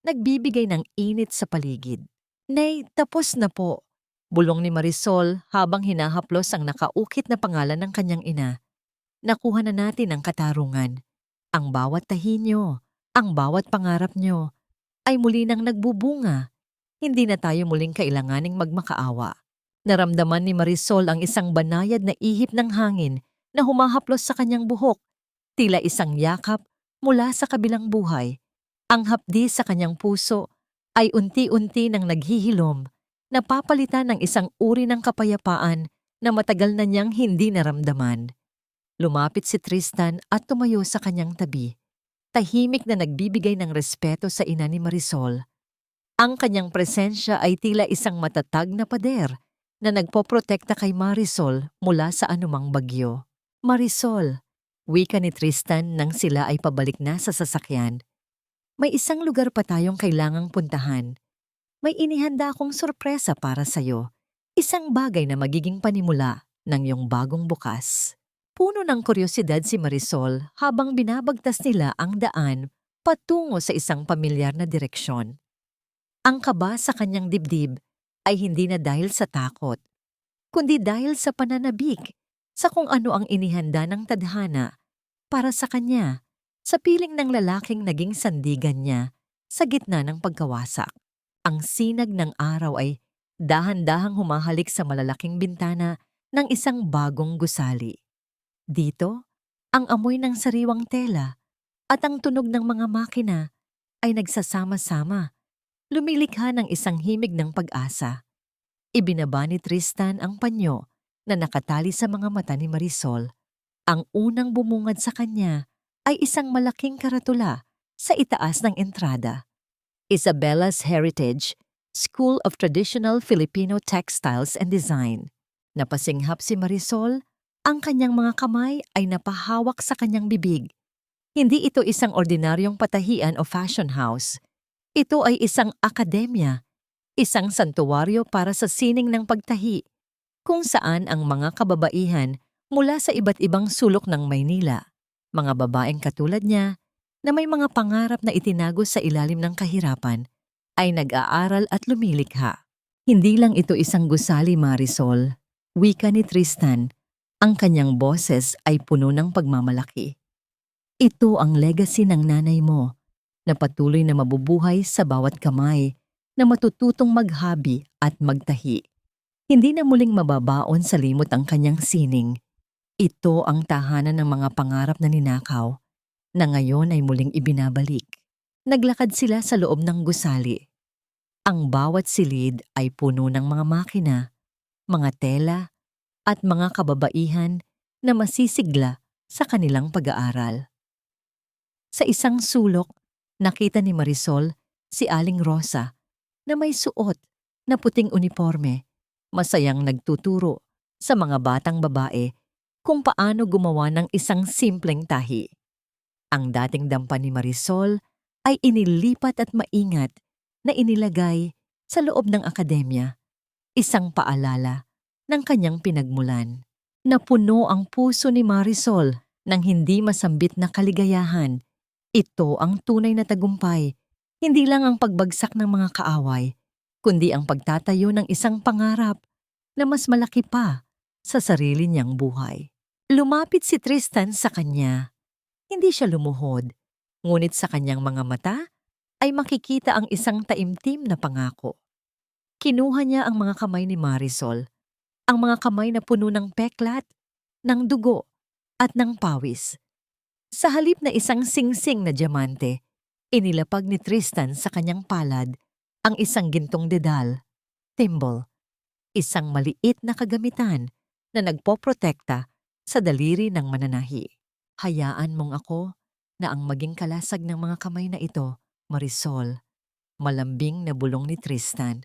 nagbibigay ng init sa paligid. "Nay, tapos na po," bulong ni Marisol habang hinahaplos ang nakaukit na pangalan ng kanyang ina. "Nakuha na natin ang katarungan. Ang bawat tahi nyo, ang bawat pangarap nyo, ay muli nang nagbubunga. Hindi na tayo muling kailanganing magmakaawa." Naramdaman ni Marisol ang isang banayad na ihip ng hangin na humahaplos sa kanyang buhok, tila isang yakap mula sa kabilang buhay. Ang hapdi sa kanyang puso ay unti-unti nang naghihilom, napapalitan ng isang uri ng kapayapaan na matagal na niyang hindi naramdaman. Lumapit si Tristan at tumayo sa kanyang tabi, tahimik na nagbibigay ng respeto sa ina ni Marisol. Ang kanyang presensya ay tila isang matatag na pader na nagpoprotekta kay Marisol mula sa anumang bagyo. "Marisol," wika ni Tristan nang sila ay pabalik na sa sasakyan, "may isang lugar pa tayong kailangang puntahan. May inihanda akong sorpresa para sa'yo. Isang bagay na magiging panimula ng iyong bagong bukas." Puno ng kuryosidad si Marisol habang binabagtas nila ang daan patungo sa isang pamilyar na direksyon. Ang kaba sa kanyang dibdib ay hindi na dahil sa takot, kundi dahil sa pananabik sa kung ano ang inihanda ng tadhana para sa kanya, sa piling ng lalaking naging sandigan niya sa gitna ng pagkawasak. Ang sinag ng araw ay dahan-dahang humahalik sa malalaking bintana ng isang bagong gusali. Dito, ang amoy ng sariwang tela at ang tunog ng mga makina ay nagsasama-sama, lumilikha ng isang himig ng pag-asa. Ibinaba ni Tristan ang panyo na nakatali sa mga mata ni Marisol. Ang unang bumungad sa kanya ay isang malaking karatula sa itaas ng entrada. Isabella's Heritage, School of Traditional Filipino Textiles and Design. Napasinghap si Marisol, ang kanyang mga kamay ay napahawak sa kanyang bibig. Hindi ito isang ordinaryong patahian o fashion house. Ito ay isang akademya, isang santuwaryo para sa sining ng pagtahi, kung saan ang mga kababaihan mula sa iba't ibang sulok ng Maynila, mga babaeng katulad niya na may mga pangarap na itinago sa ilalim ng kahirapan, ay nag-aaral at lumilikha. Hindi lang ito isang gusali, Marisol, wika ni Tristan. Ang kanyang boses ay puno ng pagmamalaki. Ito ang legacy ng nanay mo, na patuloy na mabubuhay sa bawat kamay, na matututong maghabi at magtahi. Hindi na muling mababaon sa limot ang kanyang sining. Ito ang tahanan ng mga pangarap na ninakaw, na ngayon ay muling ibinabalik. Naglakad sila sa loob ng gusali. Ang bawat silid ay puno ng mga makina, mga tela, at mga kababaihan na masisigla sa kanilang pag-aaral. Sa isang sulok, nakita ni Marisol si Aling Rosa na may suot na puting uniforme, masayang nagtuturo sa mga batang babae kung paano gumawa ng isang simpleng tahi. Ang dating dampa ni Marisol ay inilipat at maingat na inilagay sa loob ng akademya, isang paalala ng kanyang pinagmulan. Napuno ang puso ni Marisol ng hindi masambit na kaligayahan. Ito ang tunay na tagumpay, hindi lang ang pagbagsak ng mga kaaway, kundi ang pagtatayo ng isang pangarap na mas malaki pa sa sarili niyang buhay. Lumapit si Tristan sa kanya. Hindi siya lumuhod, ngunit sa kanyang mga mata ay makikita ang isang taimtim na pangako. Kinuha niya ang mga kamay ni Marisol, ang mga kamay na puno ng peklat, ng dugo, at ng pawis. Sa halip na isang singsing na diamante, inilapag ni Tristan sa kanyang palad ang isang gintong dedal, thimble, isang maliit na kagamitan na nagpoprotekta sa daliri ng mananahi. Hayaan mong ako na ang maging kalasag ng mga kamay na ito, Marisol, malambing na bulong ni Tristan.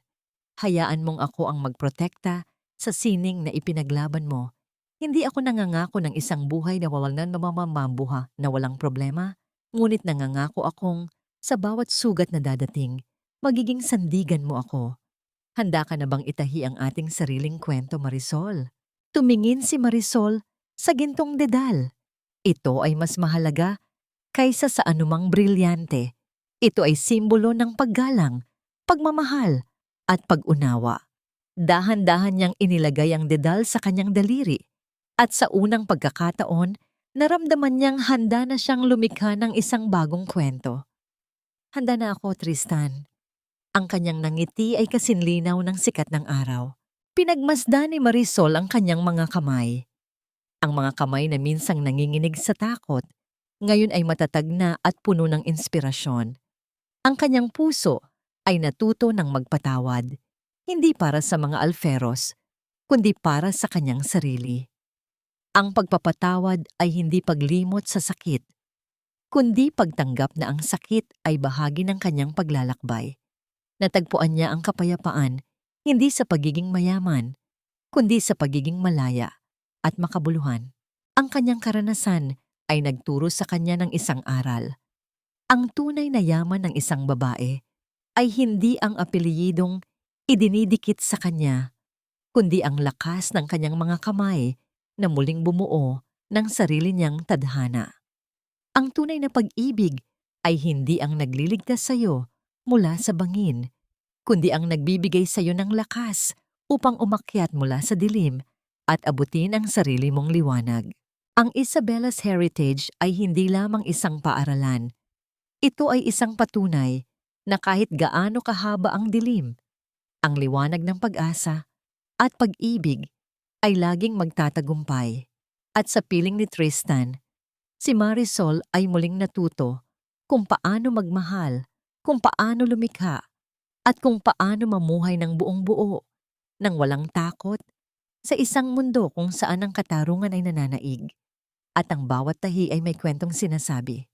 Hayaan mong ako ang magprotekta sa sining na ipinaglaban mo. Hindi ako nangangako ng isang buhay na wawalan na mamamambuha na walang problema, ngunit nangangako akong sa bawat sugat na dadating, magiging sandigan mo ako. Handa ka na bang itahi ang ating sariling kwento, Marisol? Tumingin si Marisol sa gintong dedal. Ito ay mas mahalaga kaysa sa anumang brilyante. Ito ay simbolo ng paggalang, pagmamahal, at pag-unawa. Dahan-dahan niyang inilagay ang dedal sa kanyang daliri. At sa unang pagkakataon, naramdaman niyang handa na siyang lumikha ng isang bagong kwento. Handa na ako, Tristan. Ang kanyang nangiti ay kasinlinaw ng sikat ng araw. Pinagmasdan ni Marisol ang kanyang mga kamay. Ang mga kamay na minsang nanginginig sa takot, ngayon ay matatag na at puno ng inspirasyon. Ang kanyang puso ay natuto ng magpatawad, hindi para sa mga alferos, kundi para sa kanyang sarili. Ang pagpapatawad ay hindi paglimot sa sakit, kundi pagtanggap na ang sakit ay bahagi ng kanyang paglalakbay. Natagpuan niya ang kapayapaan hindi sa pagiging mayaman, kundi sa pagiging malaya at makabuluhan. Ang kanyang karanasan ay nagturo sa kanya ng isang aral. Ang tunay na yaman ng isang babae ay hindi ang apelyidong idinidikit sa kanya, kundi ang lakas ng kanyang mga kamay na muling bumuo ng sarili niyang tadhana. Ang tunay na pag-ibig ay hindi ang nagliligtas sa iyo mula sa bangin, kundi ang nagbibigay sa iyo ng lakas upang umakyat mula sa dilim at abutin ang sarili mong liwanag. Ang Isabella's Heritage ay hindi lamang isang paaralan. Ito ay isang patunay na kahit gaano kahaba ang dilim, ang liwanag ng pag-asa at pag-ibig ay laging magtatagumpay. At sa piling ni Tristan, si Marisol ay muling natuto kung paano magmahal, kung paano lumikha, at kung paano mamuhay ng buong buo, nang walang takot, sa isang mundo kung saan ang katarungan ay nananaig, at ang bawat tahi ay may kwentong sinasabi.